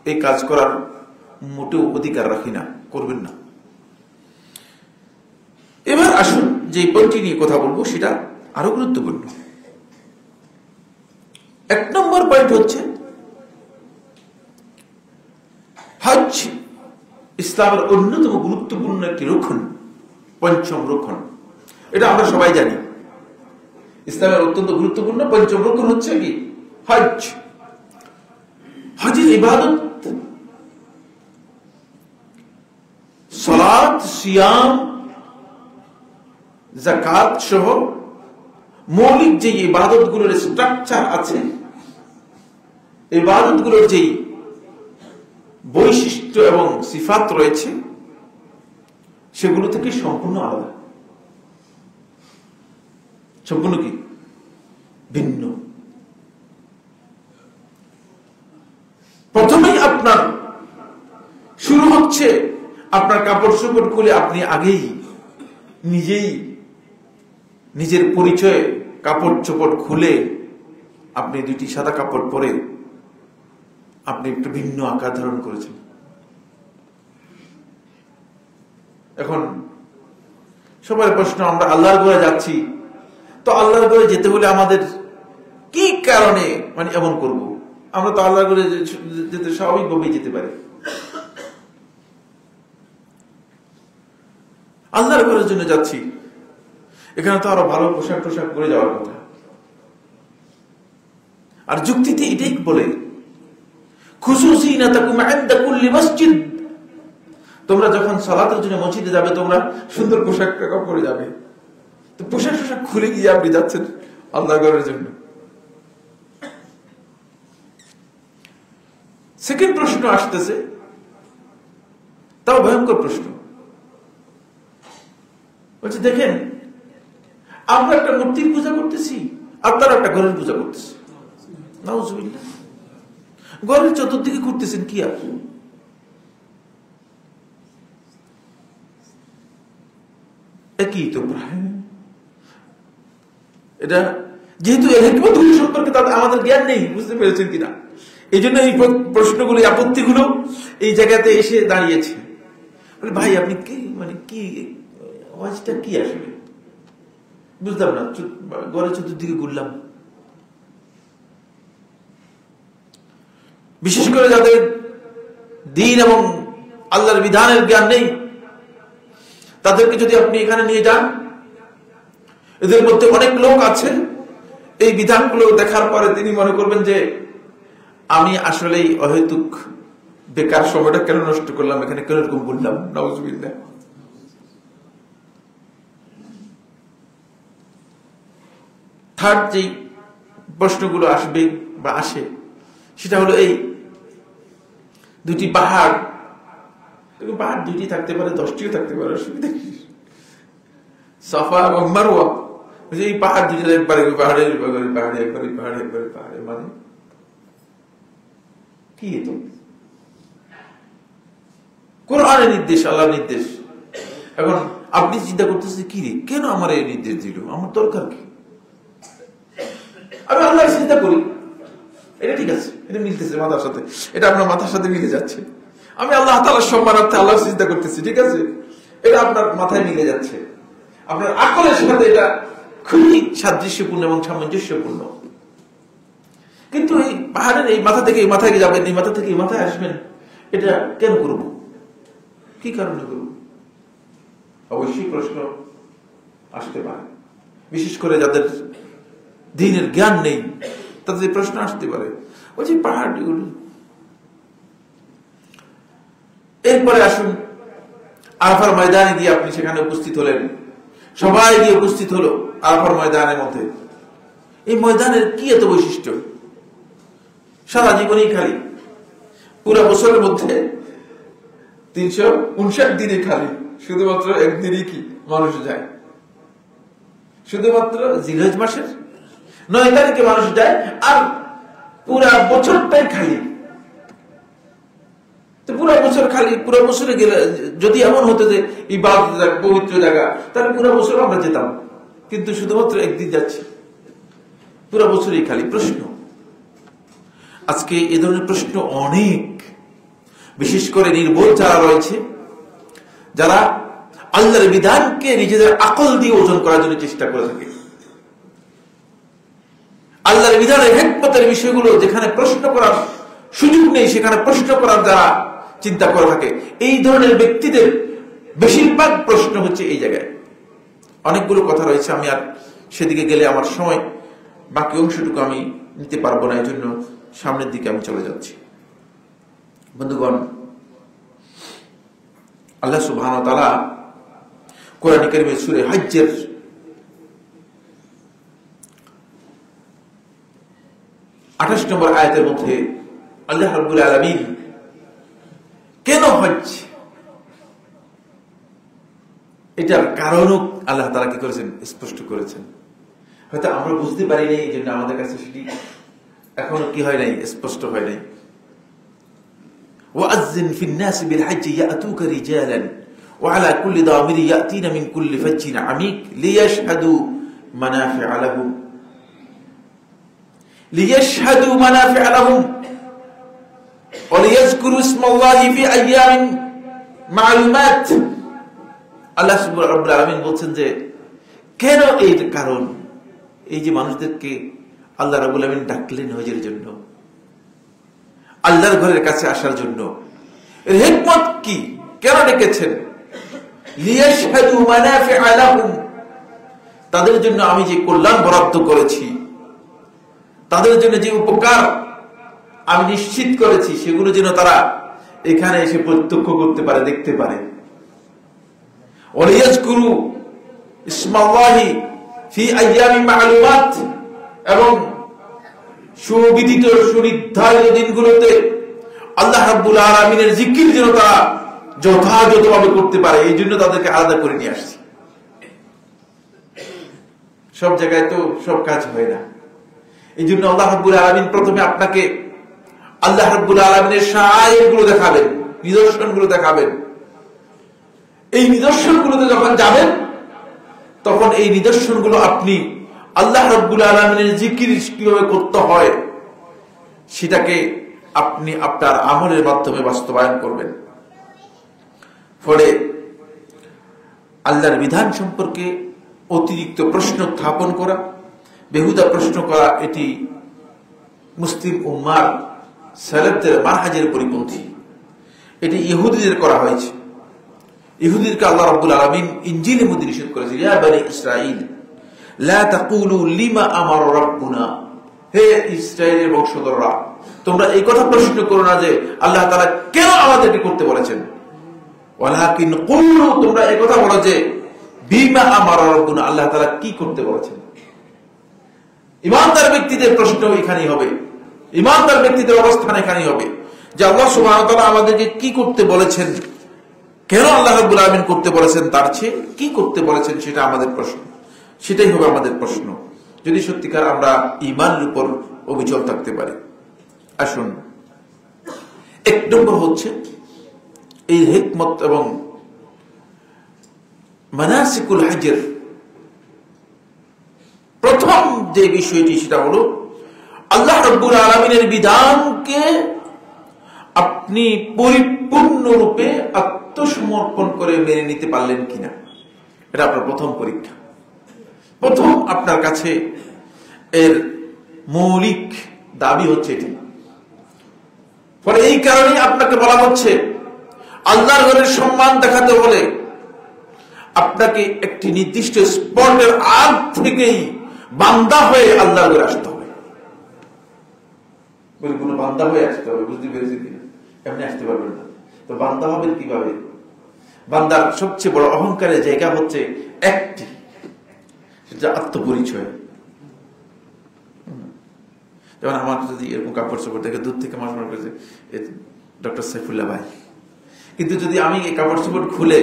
এই কাজ করার মোটেও অধিকার রাখি না, করবেন না। এবার আসুন যে পয়েন্টটি নিয়ে কথা বলবো সেটা আরো গুরুত্বপূর্ণ। 1 নম্বর পয়েন্ট হচ্ছে হজ ইসলামের অন্যতম গুরুত্বপূর্ণ একটি রক্ষণ, পঞ্চম রক্ষণ। এটা আমরা সবাই জানি, ইসলামের অত্যন্ত গুরুত্বপূর্ণ পঞ্চম রক্ষণ হচ্ছে কি? হজ। হজের ইবাদত সালাত, সিয়াম, যাকাত সহ মৌলিক যে ইবাদত গুলোর স্ট্রাকচার আছে, ইবাদত গুলোর যে বৈশিষ্ট্য এবং সিফাত রয়েছে সেগুলো থেকে সম্পূর্ণ আলাদা, সম্পূর্ণ কি ভিন্ন। প্রথমেই আপনার শুরু হচ্ছে আপনার কাপড় চোপড় খুলে আপনি আগেই নিজেই নিজের পরিচয় কাপড় চোপড় খুলে আপনি 2টি সাদা কাপড় পরে আপনি একটু ভিন্ন আকার ধারণ করেছেন। এখন সবার প্রশ্ন, আমরা আল্লাহর ঘরে যাচ্ছি, তো আল্লাহর ঘরে যেতে হলে আমাদের কি কারণে মানে এমন করব? আমরা তো আল্লাহর ঘরে যেতে স্বাভাবিকভাবেই যেতে পারি। আল্লাহর ঘরের জন্য যাচ্ছি, এখানে তো আরো ভালো পোশাক টোশাক করে যাওয়ার কথা। আর যুক্তিতে এটাই বলে, খুশুসিনাতাকুম ইনদা কুল্লি মসজিদ, তোমরা যখন সালাতের জন্য মসজিদে যাবে তোমরা সুন্দর পোশাক পরে যাবে। তো পোশাক টোশাক খুলে গিয়ে আপনি যাচ্ছেন আল্লাহর ঘরের জন্য। সেকেন্ড প্রশ্ন আসতেছে, তাও ভয়ঙ্কর প্রশ্ন। বলছে দেখেন, আমরা একটা মূর্তির পূজা করতেছি, আপনারা একটা ঘরের পূজা করতেছি। নাউজুবিল্লাহ। ঘরের চতুর্দিকে করতেছেন কি? আর একই তো প্রায়। এটা যেহেতু এর হিকমতগুলো সম্পর্কে আমাদের জ্ঞান নেই, বুঝতে পেরেছেন কিনা, এই জন্য এই প্রশ্নগুলো, আপত্তিগুলো এই জায়গাতে এসে দাঁড়িয়েছে। ভাই আপনি কি মানে কি আওয়াজটা কি আসলে বুঝলাম না, ঘরের চতুর্দিকে ঘুরলাম। বিশেষ করে যাদের দ্বীন এবং আল্লাহর বিধানের জ্ঞান নেই, তাদেরকে যদি আপনি এখানে নিয়ে যান, এদের মধ্যে অনেক লোক আছে এই বিধানগুলো দেখার পরে তিনি মনে করবেন যে আমি আসলেই অহেতুক বেকার সময়টা কেন নষ্ট করলাম, এখানে কেন এরকম বললাম। নাউজুবিল্লাহ। থার্ড যে প্রশ্নগুলো আসবে বা আসে সেটা হলো এই 2টি পাহাড়, পাহাড় 2টি থাকতে পারে, 10টিও থাকতে পারে, অসুবিধা কি? সাফা এবং মারওয়া, এই পাহাড় 2টি একবারে পাহাড়ের পাহাড়ে একবারে পাহাড়ে একবারে পাহাড়ে, মানে কি? তো কোরআনের নির্দেশ, আল্লাহর নির্দেশ। এখন আপনি চিন্তা করতেছেন কি রে, কেন আমার এই নির্দেশ দিল, আমার দরকার কি? আমি আল্লাহর চিন্তা করি, এটা ঠিক আছে, এটা মিলতেছে মাথার সাথে, এটা আপনার মাথার সাথে মিলে যাচ্ছে। আমি আল্লাহ তাআলার সম্মানার্থে আল্লাহর চিন্তা করতেছি, ঠিক আছে, এটা আপনার মাথায় মিলে যাচ্ছে, আপনার আকলের সাথে এটা খুবই সাদৃশ্যপূর্ণ এবং সামঞ্জস্যপূর্ণ। কিন্তু এই পাহাড়ের এই মাথা থেকে এই মাথায় যাবেন, এই মাথা থেকে এই মাথায় আসবেন, এটা কেন করব, কি কারণে করব? অবশ্যই প্রশ্ন আসতে পারে, বিশেষ করে যাদের দ্বীনের জ্ঞান নেই তাদের প্রশ্ন আসতে পারে। বলছি পাহাড়গুলো। এরপরে আসুন আরাফার ময়দানে গিয়ে আপনি সেখানে উপস্থিত হলেন, সবাই গিয়ে উপস্থিত হলো আরাফার ময়দানের মধ্যে। এই ময়দানের কি এত বৈশিষ্ট্য? সারা জীবনই খালি, পুরো বছরের মধ্যে 359 দিনে খালি, শুধুমাত্র একদিনই কি মানুষ যায়, শুধুমাত্র জিলহজ মাসের 9 তারিখে মানুষ যায়, আর পুরা বছরটাই খালি। তো পুরো বছর খালি, পুরো বছরে গেলে যদি এমন হতো যে ইবাদত পবিত্র জায়গা, তাহলে পুরো বছর আমরা যেতাম, কিন্তু শুধুমাত্র একদিন যাচ্ছি, পুরো বছরই খালি। প্রশ্ন, আজকে এ ধরনের প্রশ্ন অনেক বিশেষ করে নির্বোধ যারা রয়েছে, যারা আল্লাহর বিধানকে নিজেদের আকল দিয়ে ওজন করার জন্য চেষ্টা করে থাকে, আল্লাহর বিধানের হিকমতের বিষয়গুলো যেখানে প্রশ্ন করার সুযোগ নেই সেখানে প্রশ্ন করার যারা চিন্তা করে থাকে, এই ধরনের ব্যক্তিদের বেশিরভাগ প্রশ্ন হচ্ছে এই জায়গায়। অনেকগুলো কথা রয়েছে, আমি আর সেদিকে গেলে আমার সময়, বাকি অংশটুকু আমি নিতে পারবো না, এই জন্য সামনের দিকে আমি চলে যাচ্ছি। বন্ধুগণ, আল্লাহ সুবহানাহু ওয়া তাআলা কোরআন কারীমের সূরা হজ্জের 28 নম্বর আয়াতের মধ্যে আল্লাহ রাব্বুল আলামিন কেন হজ, এটার কারণও আল্লাহ তাআলা কি করেছেন, স্পষ্ট করেছেন। হয়তো আমরা বুঝতে পারি নাই, এই জন্য আমাদের কাছে সেটি এখনো কি হয় নাই, স্পষ্ট হয় নাই। ওয়াজ্জিন ফিন নাস বিল হজ্জ ইয়াতুকা রিজালান ওয়া আলা কুল্লি দামির ইয়াতিনা মিন কুল্লি ফাজ্জিন আমিক লিয়াশহাদু মানাফি'a লাহুম ওয়া লিয়াযকুরু ইসমাল্লাহি ফি আইয়ামিন মা'লুমাত। আল্লাহ রাব্বুল আলামিন বলছেন যে কেন, এই কারণ, এই যে মানুষদেরকে আল্লাহ রাব্বুল আলামিন ডাকলেন হজের জন্য, আল্লাহর ঘরের কাছে আসার জন্য, এর হিকমত কি, কেন ডেকেছেন? লিয়াশহাদু মানাফি'a লাহুম, তাদের জন্য আমি যে কল্যাণ বরাদ্দ করেছি, তাদের জন্য যে উপকার আমি নিশ্চিত করেছি, সেগুলো যেন তারা এখানে এসে প্রত্যক্ষ করতে পারে, দেখতে পারে। ওয়া লিয়াযকুরু ইসমাল্লাহি ফি আইয়ামিন মা'লুমাত, এবং সুবিদিত সুনির্ধারিত দিনগুলোতে আল্লাহ রাব্বুল আলামিনের জিকির যেন তারা যথাযথভাবে করতে পারে, এই জন্য তাদেরকে আলাদা করে নিয়ে আসছি। সব জায়গায় তো সব কাজ হয় না, এই জন্য আল্লাহ রাব্বুল আলামিন প্রথমে আপনাকে আল্লাহ রাব্বুল আলামিনের শাআইরগুলো দেখাবেন, নিদর্শনগুলো দেখাবেন। এই নিদর্শনগুলোতে যখন যাবেন, তখন এই নিদর্শনগুলো আপনি আল্লাহ রাব্বুল আলামিনের জিকির কিভাবে করতে হয় সেটাকে আপনি আপনার আমলের মাধ্যমে বাস্তবায়ন করবেন। ফলে আল্লাহর বিধান সম্পর্কে অতিরিক্ত প্রশ্ন উত্থাপন করা, বেহুদা প্রশ্ন করা, এটি মুসলিম উম্মার সালাফদের মানহাজের পরিপন্থী। এটি ইহুদিদের করা হয়েছে। ইহুদিদেরকে আল্লাহ রাব্বুল আলামিন ইনজিলের মধ্যে নিষেধ করেছেন, ইয়া বনি ইসরাঈল লা তাকুলু লিমা আমারা রাব্বুনা, হে ইসরায়েলের বংশধররা, তোমরা এই কথা প্রশ্ন করো না যে আল্লাহ তাআলা কেন আমাদেরকে করতে বলেছেন, ওয়ালাকিন কুলু, তোমরা এই কথা বলো যে বিমা আমারা রাব্বুনা, আল্লাহ তাআলা কি করতে বলেছেন। ঈমানদার ব্যক্তিদের প্রশ্ন এখানেই হবে, ঈমানদার ব্যক্তিদের অবস্থান এখানেই হবে যে আল্লাহ সুবহানাহু ওয়া তাআলা আমাদেরকে কি করতে বলেছেন, কেন আল্লাহ রাব্বুল আলামিন করতে বলেছেন, তার চেয়ে কি করতে বলেছেন সেটা আমাদের প্রশ্ন, সেটাই হবে আমাদের প্রশ্ন, যদি সত্যিকার আমরা ঈমানের উপর অবিচল থাকতে পারি। আসুন, এক নম্বর হচ্ছে এই হিকমত এবং মানাসিকুল হজ্জের প্রথম যে বিষয়টি সেটা হলো আল্লাহ রাব্বুল আলামিনের বিধানকে আপনি পরিপূর্ণরূপে আত্মসমর্পণ করে মেনে নিতে পারলেন কিনা, এটা আপনার প্রথম পরীক্ষা। প্রথম আপনার কাছে এর মৌলিক দাবি হচ্ছে এটি। ফলে এই কারণেই আপনাকে বলা হচ্ছে আল্লাহর ঘরের সম্মান দেখাতে হলে আপনাকে একটি নির্দিষ্ট স্পটের আগ থেকেই বান্দা হয়ে আল্লাহর ঘরে আসতে হবে। কোনো বান্দা হয়ে আসতে হবে, বুঝতে পেরেছি কিনা? এমনি আসতে পারবেন না। তো বান্দা হবেন কিভাবে? বান্দার সবচেয়ে বড় অহংকারের জায়গা হচ্ছে একটি, সেটা আত্মপরিচয়। যেমন আমার যদি এরকম কাপড় চোপড় দেখে দূর থেকে মানুষ মনে করেছে ডক্টর সাইফুল্লাহ ভাই, কিন্তু যদি আমি এই কাপড় চোপড় খুলে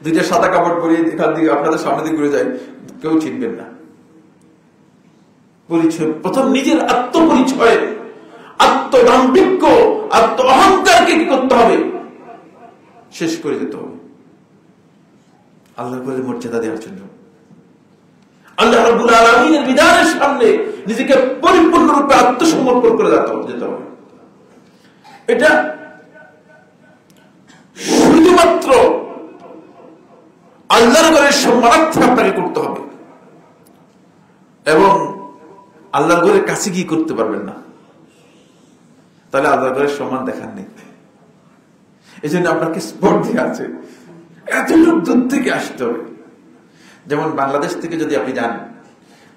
দুইটা সাদা কাপড় পরিয়ে এখান দিকে আপনাদের সামনে দিকে ঘুরে যাই, কেউ চিনবেন না। পরিচয় প্রথম নিজের আত্মপরিচয়, আত্মদাম্ভিক্য, আত্ম অহংকারকে কি করতে হবে? শেষ করে দিতে হবে আল্লাহর ঘরে মর্যাদা দেওয়ার জন্য। আল্লাহ রাব্বুল আলামিনের বিধানের সামনে নিজেকে পরিপূর্ণরূপে আত্মসমর্পণ করে যেতে হবে। এটা আল্লাহর ঘরের সম্মানার্থে আপনাকে করতে হবে, এবং আল্লাহর ঘরের কাছে গিয়ে করতে পারবেন না, তাহলে আল্লাহর ঘরের সম্মান দেখার নেই। এই জন্য আপনাকে স্পট দেওয়া আছে, এতটুকু দূর থেকে আসতে হবে। যেমন বাংলাদেশ থেকে যদি আপনি যান,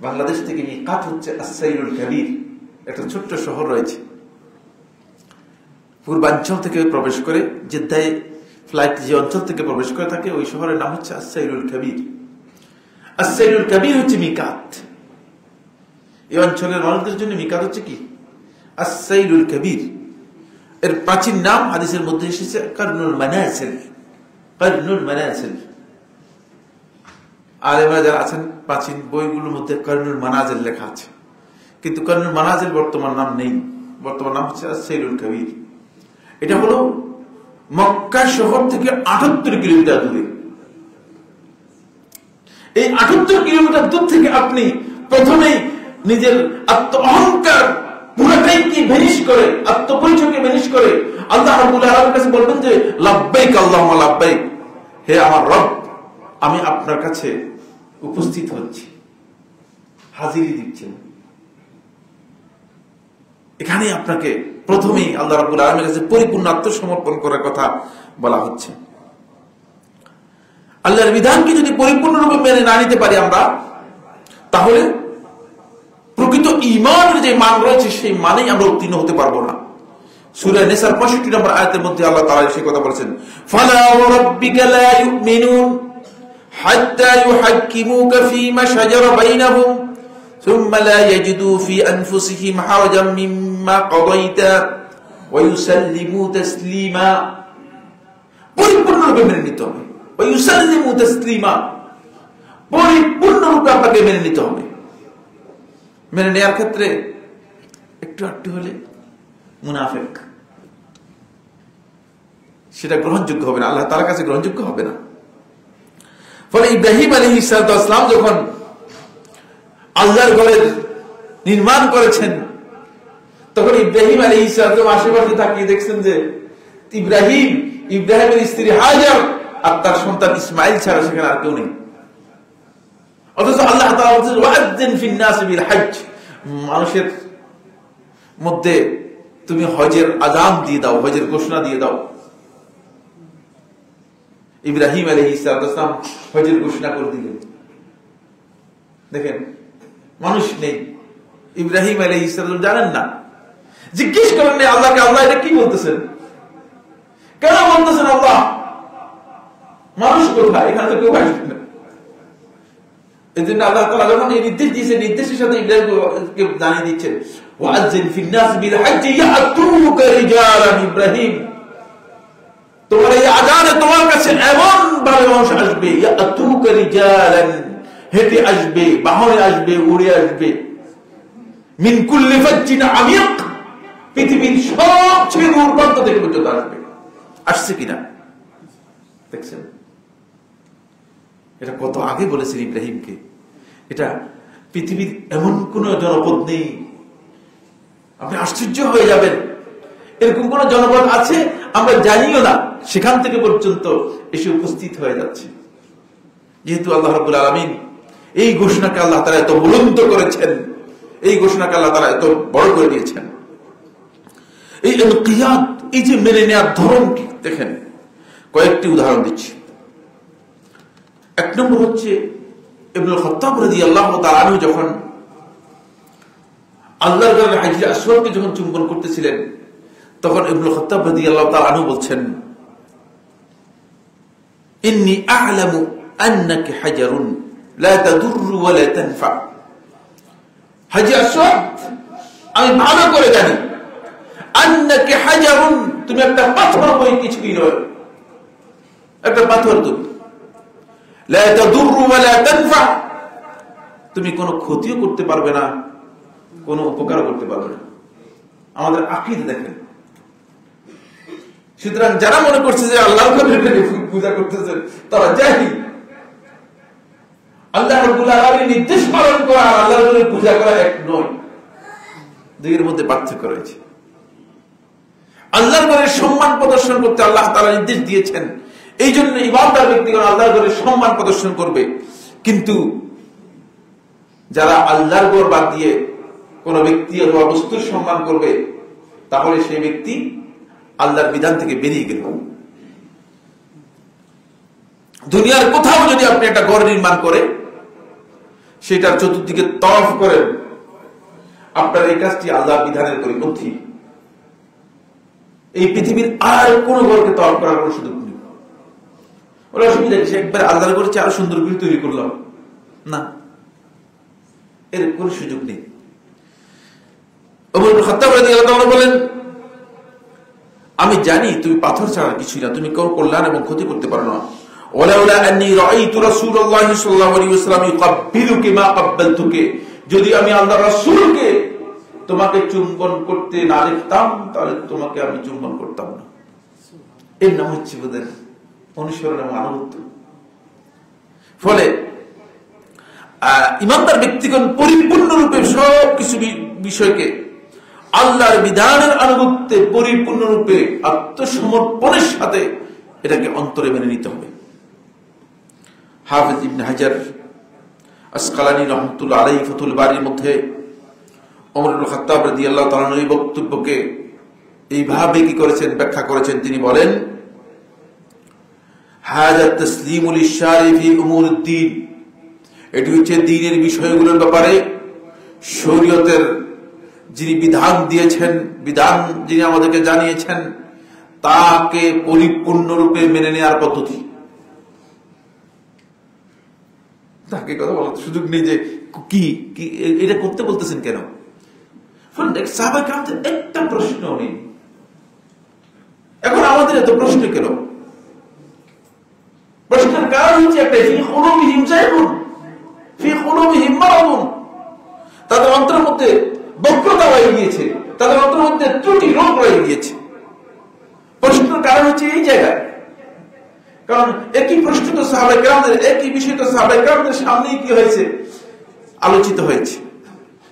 বাংলাদেশ থেকে মিকাত হচ্ছে আস-সাইরুল কাবীর, একটা ছোট্ট শহর রয়েছে পূর্বাঞ্চল থেকে প্রবেশ করে, জেদ্দায় ফ্লাইট যে অঞ্চল থেকে প্রবেশ করে থাকে ওই শহরের নাম হচ্ছে আস-সাইরুল কাবীর। আস-সাইরুল কাবীর হচ্ছে মিকাত। এই অঞ্চলের মানুষদের জন্য মিকাত হচ্ছে কি? আস-সাইরুল কাবীর। এর প্রাচীন নাম হাদিসের মধ্যে এসেছে কারনুল মানাসিল। কারনুল মানাসিল, আলেমরা যারা আছেন প্রাচীন বইগুলোর মধ্যে কারনুল মানাজিল লেখা আছে, কিন্তু কারনুল মানাজিল বর্তমান নাম নেই, বর্তমান নাম হচ্ছে আস-সাইরুল কাবীর। এটা হলো মক্কা শহর থেকে ৭৮ কিলোমিটার দূরে। এই ৭৮ কিলোমিটার দূর থেকে আপনি প্রথমেই নিজের আত্ম অহংকার পুরোটাইকে ভ্যানিশ করে, আত্মপরিচয়কে ভ্যানিশ করে আল্লাহ রাব্বুল আলামিনের কাছে বলবেন যে লাব্বাইক আল্লাহুম্মা লাব্বাইক, হে আমার রব, আমি আপনার কাছে উপস্থিত হচ্ছি, হাজিরি দিচ্ছেন। এখানে আপনাকে প্রথমেই আল্লাহ রাব্বুল আলামিনের কাছে পরিপূর্ণ আত্মসমর্পণ করার কথা বলা হচ্ছে। আল্লাহর বিধানকে যদি পরিপূর্ণরূপে মেনে না নিতে পারি আমরা, তাহলে প্রকৃত ঈমানের যে মান রয়েছে সেই মানেই আমরা উত্তীর্ণ হতে পারবো না। সূরা নিসার 65 নম্বর আয়াতের মধ্যে আল্লাহ তাআলা সেই কথা বলেছেন, ফালা ওয়া রাব্বিকা লা ইউমিনুন হাত্তা ইউহাক্কিমুকা ফীমা শাজারা বাইনাহুম সুম্মা লা ইয়াজিদু ফী আনফুসিহিম হারাজাম মিম্মা কাদাইতা ওয়া ইউসাল্লিমু তাসলিমা। পরিপূর্ণরূপে মেনে নিতে হবে, ওয়া ইউসাল্লিমু তাসলিমা, পরিপূর্ণরূপে আপনাকে মেনে নিতে হবে। মেনে নেওয়ার ক্ষেত্রে একটু একটু হলে মুনাফিক, সেটা গ্রহণযোগ্য হবে না, আল্লাহ তাআলার কাছে গ্রহণযোগ্য হবে না। ফলে ইব্রাহিম আলাইহিস সালাম যখন আল্লাহর ঘরের নির্মাণ করেছেন, তখন ইব্রাহিম আলাইহিস সালাম আশেপাশে তাকিয়ে দেখছেন যে ইব্রাহিমের স্ত্রী হাজার আর তার সন্তান ইসমাইল ছাড়া সেখানে আর কেউ নেই। অথচ আল্লাহ তাআলা বলেছেন ওয়াজ্জিন ফিন নাস বিল হজ, মানুষের মধ্যে তুমি হজের আযান দিয়ে দাও, হজের ঘোষণা দিয়ে দাও। ইব্রাহিম আলাইহিস সালাম হজের ঘোষণা করে দিলেন। দেখেন, মানুষ নেই, ইব্রাহিম আলাইহিস সালাম জানেন না, জিজ্ঞেস করেন না আল্লাহকে, আল্লাহ এটা কি বলতেছেন, কেন বলতেছেন আল্লাহ, মানুষ কোথায়, এখানে তো কেউ আসবে না। এই জন্য আল্লাহ তাআলা যখন এই নির্দেশ দিয়েছেন, নির্দেশের সাথে ইব্রাহিমকে জানিয়ে দিচ্ছেন ওয়াজ্জিন ফিন নাস বিল হজ ইয়াতুকা রিজালান। ইব্রাহিম, তোমার এই আযানে তোমার কাছে এমন ভাবে মানুষ আসবে, ইয়াতুকা রিজালান, হেঁটে আসবে, বাহনে আসবে, উড়ে আসবে, মিন কুল্লি ফাজ্জিন আমিক, পৃথিবীর সবচেয়ে দূর প্রান্ত থেকে পর্যন্ত আসবে। আসছে কিনা দেখছেন? এটা কত আগে বলেছেন ইব্রাহিমকে। এটা পৃথিবীর এমন কোন জনপদ নেই, আপনি আশ্চর্য হয়ে যাবেন, এরকম কোন জনপদ আছে আমরা জানিও না, সেখান থেকে পর্যন্ত এসে উপস্থিত হয়ে যাচ্ছে। যেহেতু আল্লাহ রাব্বুল আলামিন এই ঘোষণাকে আল্লাহ তাআলা এত বুলন্দ করেছেন, এই ঘোষণাকে আল্লাহ তাআলা এত বড় করে দিয়েছেন। এই ইনকিয়াদ, এই যে মেনে নেওয়ার ধরন কি দেখেন, কয়েকটি উদাহরণ দিচ্ছি। এক নম্বর হচ্ছে ইবনুল খাত্তাব রাদিয়াল্লাহু তাআলা আনহু যখন আল্লাহর ঘরের হাজরে আসওয়াদকে যখন চুম্বন করতেছিলেন, তখন ইবনুল খাত্তাব রাদিয়াল্লাহু তাআলা আনহু বলছেন, ইন্নী আ'লামু আন্নাকা হাজারুন লা তাদুররু ওয়া লা তানফা। হাজরে আসওয়াদ, আমি ভালো করে জানি, আন্নাকা হাজারুন, তুমি একটা পাথর, বই কিছুই নয়, একটা পাথর তুমি, লা তাদুররু ওয়া লা তানফা, তুমি কোনো ক্ষতিও করতে পারবে না, কোনো উপকার করতে পারবে না। আমাদের আকীদা দেখেন। সুতরাং যারা মনে করছে যে আল্লাহর ঘরে পূজা করতেছে তারা জাহিল। আল্লাহ রাব্বুল আলামিনের নির্দেশ পালন করা আর আল্লাহর ঘরে পূজা করা এক নয়, দুইয়ের মধ্যে পার্থক্য রয়েছে। আল্লাহর ঘরে সম্মান প্রদর্শন করতে আল্লাহ তাআলা নির্দেশ দিয়েছেন, এই জন্য ইমানদার ব্যক্তিগণ আল্লাহর ঘরে সম্মান প্রদর্শন করবে। কিন্তু যারা আল্লাহর ঘর বাদ দিয়ে কোন ব্যক্তি অথবা বস্তুর সম্মান করবে, তাহলে সেই ব্যক্তি আল্লাহর বিধান থেকে বেরিয়ে গেল। দুনিয়ার কোথাও যদি আপনি একটা ঘর নির্মাণ করে সেটার চতুর্দিকে তওয়াফ করেন, আপনার এই কাজটি আল্লাহর বিধানের পরিপন্থী। এই পৃথিবীর আর কোন ঘরকে তওয়াফ করার কোন সুযোগ নেই। ওরা অসুবিধা কি, একবার আল্লাহর ঘর আরো সুন্দর করে তৈরি করলাম, না, এর কোন সুযোগ নেই। ওমর ইবনে খাত্তাব রাদিয়াল্লাহু তাআলা বলেন, আমি জানি তুমি পাথর ছাড়া কিছুই না, তুমি কারো কল্যাণ এবং ক্ষতি করতে পারো না। ওয়ালাউলা আন্নী রাআইতু রাসূলুল্লাহি সাল্লাল্লাহু আলাইহি ওয়াসাল্লাম ইউকাব্বিলুকি মা কাব্বালতুকি, যদি আমি আল্লাহর রাসূলকে তোমাকে চুম্বন করতে না দেখতাম তাহলে তোমাকে আমি চুম্বন করতাম না। এর নাম হচ্ছে বোধের অনুসরণ এবং আনুগত্য। ফলে ইমানদার ব্যক্তিগণ পরিপূর্ণরূপে সব কিছু বিষয়কে আল্লাহর বিধানের আনুগত্যে পরিপূর্ণরূপে আত্মসমর্পণের সাথে এটাকে অন্তরে মেনে নিতে হবে। হাফেজ ইবনে হাজার আসকালানী রাহমাতুল্লাহ আলাইহি ফাতুল বারীর মধ্যে ওমর ইবনে খাত্তাব রাদিয়াল্লাহু তাআলা এই বক্তব্যকে এইভাবে কি করেছেন, ব্যাখ্যা করেছেন। তিনি বলেন, হাযা তাসলিমুল ইশারি ফি উমুরুদ্দিন, এটি হচ্ছে দ্বীনের বিষয়গুলোর ব্যাপারে শরীয়তের যিনি বিধান দিয়েছেন, বিধান যিনি আমাদেরকে জানিয়েছেন, তাকে পরিপূর্ণরূপে মেনে নেওয়ার পদ্ধতি। তাকে কথা বলার সুযোগ নেই যে কি এটা করতে বলতেছেন কেন। সাহাবায়ে কেরামদের একটা প্রশ্ন নেই, এখন আমাদের এত প্রশ্ন কেন? প্রশ্নের কারণ হচ্ছে একটা, ফি কুলুবিহিম যায়গুন, ফি কুলুবিহিম মারাদুন, তাদের অন্তরের মধ্যে বক্রতা হয়ে গিয়েছে, তাদের অন্তরের মধ্যে ত্রুটি রোগ রয়ে গিয়েছে। প্রশ্নের কারণ হচ্ছে এই জায়গায়। কারণ একই প্রশ্ন তো সাহাবায়ে কেরামদের, একই বিষয় তো সাহাবায়ে কেরামদের সামনেই কি হয়েছে, আলোচিত হয়েছে,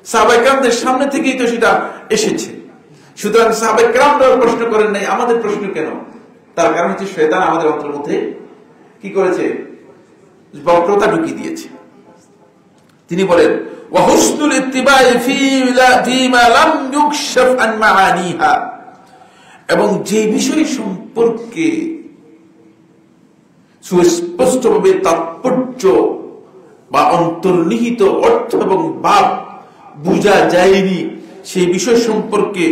সাহাবায়ে কেরামদের সামনে থেকেই তো সেটা এসেছে। সুতরাং সাহাবায়ে কেরামরা প্রশ্ন করেন নাই, আমাদের প্রশ্ন কেন? তার কারণ হচ্ছে শয়তান আমাদের অন্তরের মধ্যে কি করেছে, বক্রতা ঢুকিয়ে দিয়েছে। তিনি বলেন, ওয়া হুসনুল ইত্তিবা'i ফীমা লাম ইউকশাফ আন মাআনিহা, এবং যে বিষয় সম্পর্কে সুস্পষ্টভাবে তাৎপর্য বা অন্তর্নিহিত অর্থ এবং ভাব বুঝা যায়নি, সেই বিষয় সম্পর্কে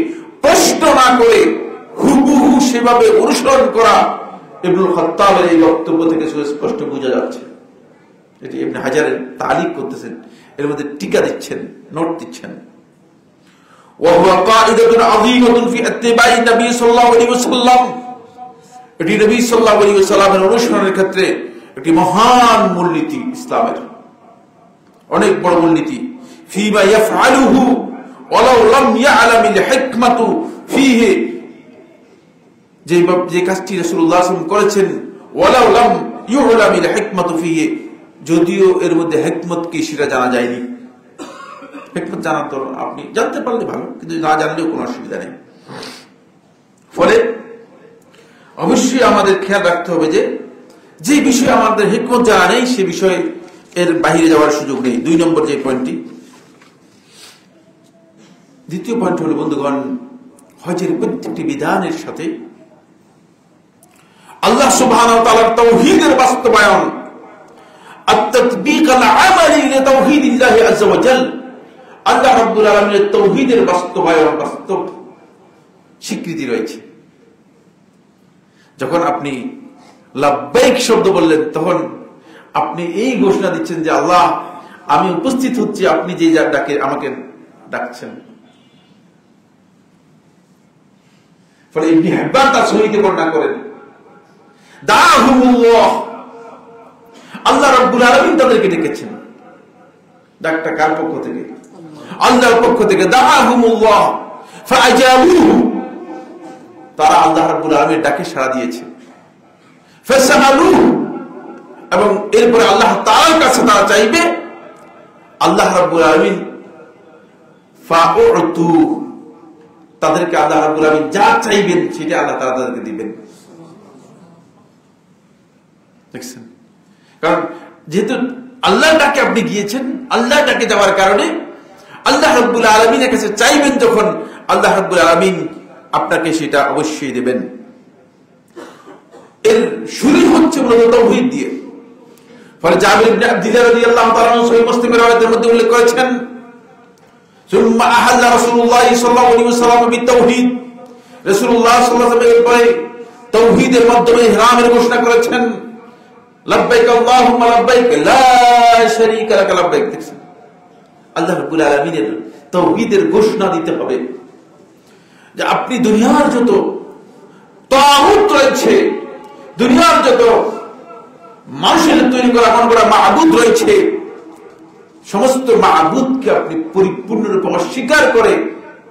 প্রশ্ন না করে হুবহু সেভাবে অনুসরণ করা ইবনুল খাত্তাবের এই বক্তব্য থেকে সুস্পষ্ট বোঝা যাচ্ছে। এটি ইবনে হাজারের তালিক করতেছেন, এর মধ্যে টিকা দিচ্ছেন, নোট দিচ্ছেন। ওয়া হুয়া কাইদাতুন আযীমাতুন ফি ইত্তিবা'i নবী সাল্লাল্লাহু আলাইহি ওয়াসাল্লাম, এটি নবী সাল্লাল্লাহু আলাইহি ওয়াসাল্লামের অনুসরণের ক্ষেত্রে একটি মহান মূলনীতি, ইসলামের অনেক বড় মূলনীতি। ফীমা ইয়াফআলুহু ওয়ালাউ লাম ইয়া'লামিল হিকমাতু ফীহি, যে কাজটি রাসূলুল্লাহ সাল্লাল্লাহু আলাইহি ওয়াসাল্লাম করেছেন, ওয়ালাউ লাম ইউ'লামিল হিকমাতু ফীহি, যদিও এর মধ্যে হিকমত কি সেটা জানা যায়নি। হিকমত জানা তো আপনি জানতে পারলে ভালো, কিন্তু না জানলেও কোনো অসুবিধা নেই। ফলে অবশ্যই আমাদের খেয়াল রাখতে হবে যে বিষয়ে আমাদের হিকমত জানা নেই সে বিষয়ে এর বাহিরে যাওয়ার সুযোগ নেই। 2 নম্বর যে পয়েন্টটি। দ্বিতীয় পয়েন্ট হলো, বন্ধুগণ, হজের প্রত্যেকটি বিধানের সাথে আল্লাহ সুবহানাহু ওয়া তাআলার তাওহীদের বাস্তবায়ন, আত-তাতবীক আল-আমালি লিতাওহীদিল্লাহি আযজা ওয়া জাল, আল্লাহ রাব্বুল আলামিনের তাওহীদের বাস্তবায়ন, বাস্তব স্বীকৃতি রয়েছে। যখন আপনি লাব্বাইক শব্দ বললেন, তখন আপনি এই ঘোষণা দিচ্ছেন যে আল্লাহ, আমি উপস্থিত হচ্ছি, আপনি যে ডাকে আমাকে ডাকছেন। ফলে ইবনে হিব্বান তার সহিহে বর্ণনা করেন, দাহুমুল্লাহ, আল্লাহ রাব্বুল আলামিন তাদেরকে ডেকেছেন। ডাকটা কার পক্ষ থেকে? আল্লাহর পক্ষ থেকে। দাহুমুল্লাহ ফাআজাবুহু, তারা আল্লাহ রাব্বুল আলামিনের ডাকে সাড়া দিয়েছে। ফাসাআলুহু, এবং এরপরে আল্লাহ তাআলার কাছে তারা চাইবে। আল্লাহ রাব্বুল আলামিন ফাউতু, তাদেরকে আল্লাহ রাব্বুল আলামিন যা চাইবেন সেটা আল্লাহ তাআলা তাদেরকে দিবেন। দেখছেন, কারণ যেহেতু আল্লাহর ডাকে আপনি গিয়েছেন, আল্লাহর ডাকে যাওয়ার কারণে আল্লাহ রাব্বুল আলামিনের কাছে চাইবেন, যখন আল্লাহ রাব্বুল আলামিন আপনাকে সেটা অবশ্যই দেবেন। এর শুরু হচ্ছে মূলত তাওহীদ দিয়ে। ফলে জাবির ইবনে আব্দুল্লাহ রাদিয়াল্লাহু তাআলা সহিহ মুসলিমের রাওয়ায়াতের মধ্যে উল্লেখ করেছেন, সুম্মা আহাল্লা রাসূলুল্লাহ সাল্লাল্লাহু আলাইহি ওয়াসাল্লাম বিতাওহীদ, রাসূলুল্লাহ সাল্লাল্লাহু আলাইহি ওয়াসাল্লাম এরপরে তাওহীদের মাধ্যমে ইহরামের ঘোষণা করেছেন, লাব্বাইক আল্লাহুম্মা লাব্বাইক লা শারীকা লাক লাব্বাইক। দেখছেন, আল্লাহ রাব্বুল আলামিনের তাওহীদের ঘোষণা দিতে হবে যে আপনি দুনিয়ার যত তাগুত রয়েছে, দুনিয়ার যত মানুষের তৈরি করা মন করা মাবুদ রয়েছে, সমস্ত মাবুদকে আপনি পরিপূর্ণরূপে অস্বীকার করে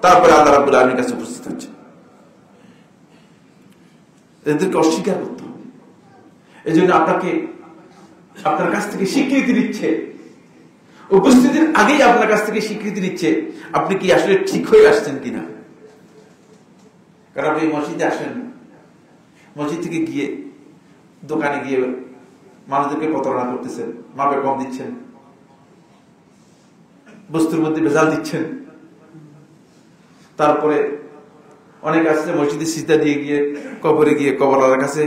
তারপরে আল্লাহ রাব্বুল আলামিনের কাছে উপস্থিত হচ্ছেন। এদেরকে অস্বীকার করতে হবে। এই জন্য আপনাকে আপনার কাছ থেকে স্বীকৃতি দিচ্ছে, উপস্থিতির আগেই আপনার কাছ থেকে স্বীকৃতি নিচ্ছে আপনি কি আসলে ঠিক হয়ে আসছেন কিনা। কারণ আপনি মসজিদে আসেন, মসজিদ থেকে গিয়ে দোকানে গিয়ে মানুষদেরকে প্রতারণা করতেছেন, মাপে কম দিচ্ছেন, বস্তুর মধ্যে ভেজাল দিচ্ছেন, তারপরে অনেক আছে মসজিদে সিজদা দিয়ে গিয়ে কবরে গিয়ে কবরওয়ালার কাছে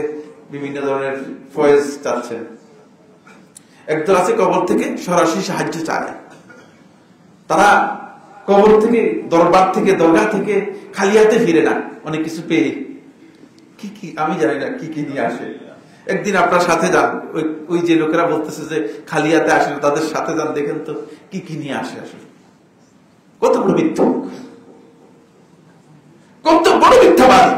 বিভিন্ন ধরনের ফয়েজ চাচ্ছেন। একদল আছে কবর থেকে সরাসরি সাহায্য চায়, তারা কবর থেকে, দরবার থেকে, দরগা থেকে খালি হাতে ফিরে না, অনেক কিছু পেয়ে। কি কি আমি জানি না কি কি নিয়ে আসে। একদিন আপনার সাথে যান, ওই যে লোকেরা বলতেছে যে খালি হাতে আসে না, তাদের সাথে যান, দেখেন তো কি কি নিয়ে আসে। আসলে কত বড় মিথ্যুক, কত বড় মিথ্যাবাদী।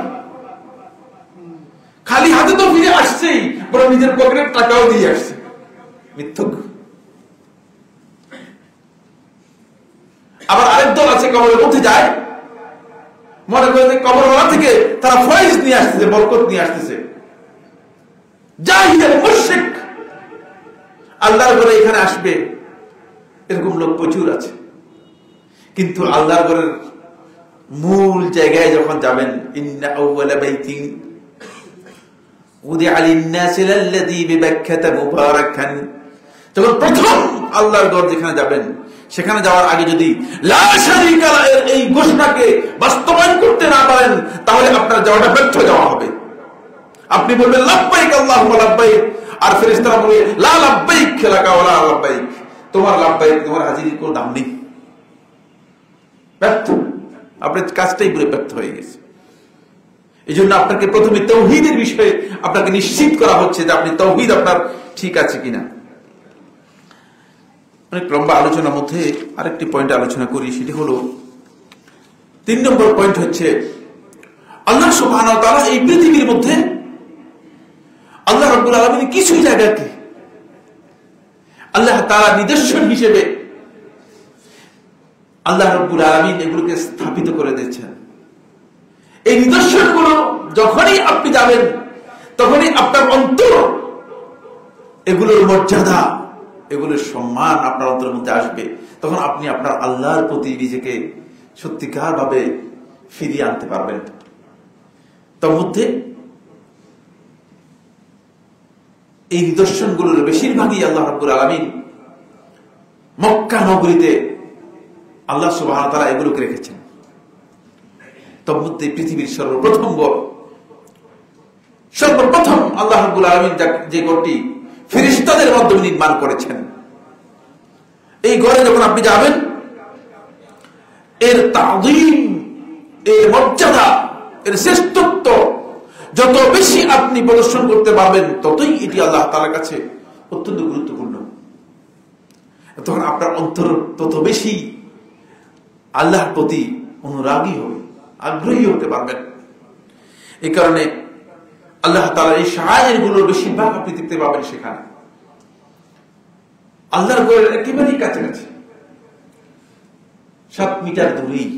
খালি হাতে তো ফিরে আসছেই, বড় নিজের পকেটের টাকাও দিয়ে আসছে, মিথ্যুক। আবার আরেক দল আছে কবরের মধ্যে যায়, মনে করে কবরওয়ালা থেকে তারা ফয়েজ নিয়ে আসতেছে, বরকত নিয়ে আসতেছে। জাহিল মুশরিক, আল্লাহর ঘরে এখানে আসবে, এরকম লোক প্রচুর আছে। কিন্তু আল্লাহর ঘরের মূল জায়গায় যখন যাবেন, ইন্না আউওয়ালা বাইতিন উদিআ লিন-নাসি লাল্লাযী বিবাক্কাতা মুবারাকান, যখন প্রথম আল্লাহর ঘর যেখানে যাবেন, সেখানে যাওয়ার আগে যদি লা শারীকা লাহ এই ঘোষণাকে বাস্তবায়ন করতে না পারেন, তাহলে আপনার যাওয়াটা ব্যর্থ যাওয়া হবে। আপনি বলবেন লাব্বাইক আল্লাহুম্মা লাব্বাইক, আর ফেরেশতারা বলবে লা লাব্বাইক লাকা ওয়া লা লাব্বাইক, তোমার লাব্বাইক, তোমার হাজিরির কোনো দাম নেই। ব্যর্থ, আপনার কাজটাই পুরো ব্যর্থ হয়ে গেছে। এই জন্য আপনাকে প্রথমে তাওহীদের বিষয়ে আপনাকে নিশ্চিত করা হচ্ছে যে আপনি তাওহীদ আপনার ঠিক আছে কিনা। অনেক লম্বা আলোচনার মধ্যে আরেকটি পয়েন্ট আলোচনা করি, সেটি হলো 3 নম্বর পয়েন্ট হচ্ছে আল্লাহ সুবহানাহু ওয়া তাআলা এই পৃথিবীর মধ্যে আল্লাহ রাব্বুল আলামিন কিছু জায়গাকে আল্লাহ তাআলা নিদর্শন হিসেবে আল্লাহ রাব্বুল আলামিন এগুলোকে স্থাপিত করে দিয়েছেন। এই নিদর্শনগুলো যখনই আপনি যাবেন, তখনই আপনার অন্তর এগুলোর মর্যাদা, এগুলোর সম্মান আপনার অন্তরের মধ্যে আসবে। তখন আপনি আপনার আল্লাহর প্রতি নিজেকে সত্যিকার ভাবে ফিরিয়ে আনতে পারবেন। তার মধ্যে এই নিদর্শনগুলোর বেশিরভাগই আল্লাহ রাব্বুল আলামিন মক্কা নগরীতে আল্লাহ সুবহানাহু ওয়া তাআলা এগুলোকে রেখেছেন। তার মধ্যে পৃথিবীর সর্বপ্রথম আল্লাহ রাব্বুল আলামিন যে ঘরটি ফেরেশতাদের মাধ্যমে নির্মাণ করেছেন, এই ঘরে যখন আপনি যাবেন, এর তাযীম, এর মর্যাদা, এর শ্রেষ্ঠত্ব যত বেশি আপনি প্রদর্শন করতে পারবেন, ততই এটি আল্লাহ তাআলার কাছে অত্যন্ত গুরুত্বপূর্ণ। তখন আপনার অন্তর তত বেশি আল্লাহর প্রতি অনুরাগী হবে, আগ্রহী হতে পারবেন। এই কারণে আল্লাহ তাআলার এই শাআইরগুলোর বেশিরভাগ আপনি দেখতে পাবেন সেখানে আল্লাহর ঘরের একেবারেই কাছাকাছি, 7 মিটার দূরেই,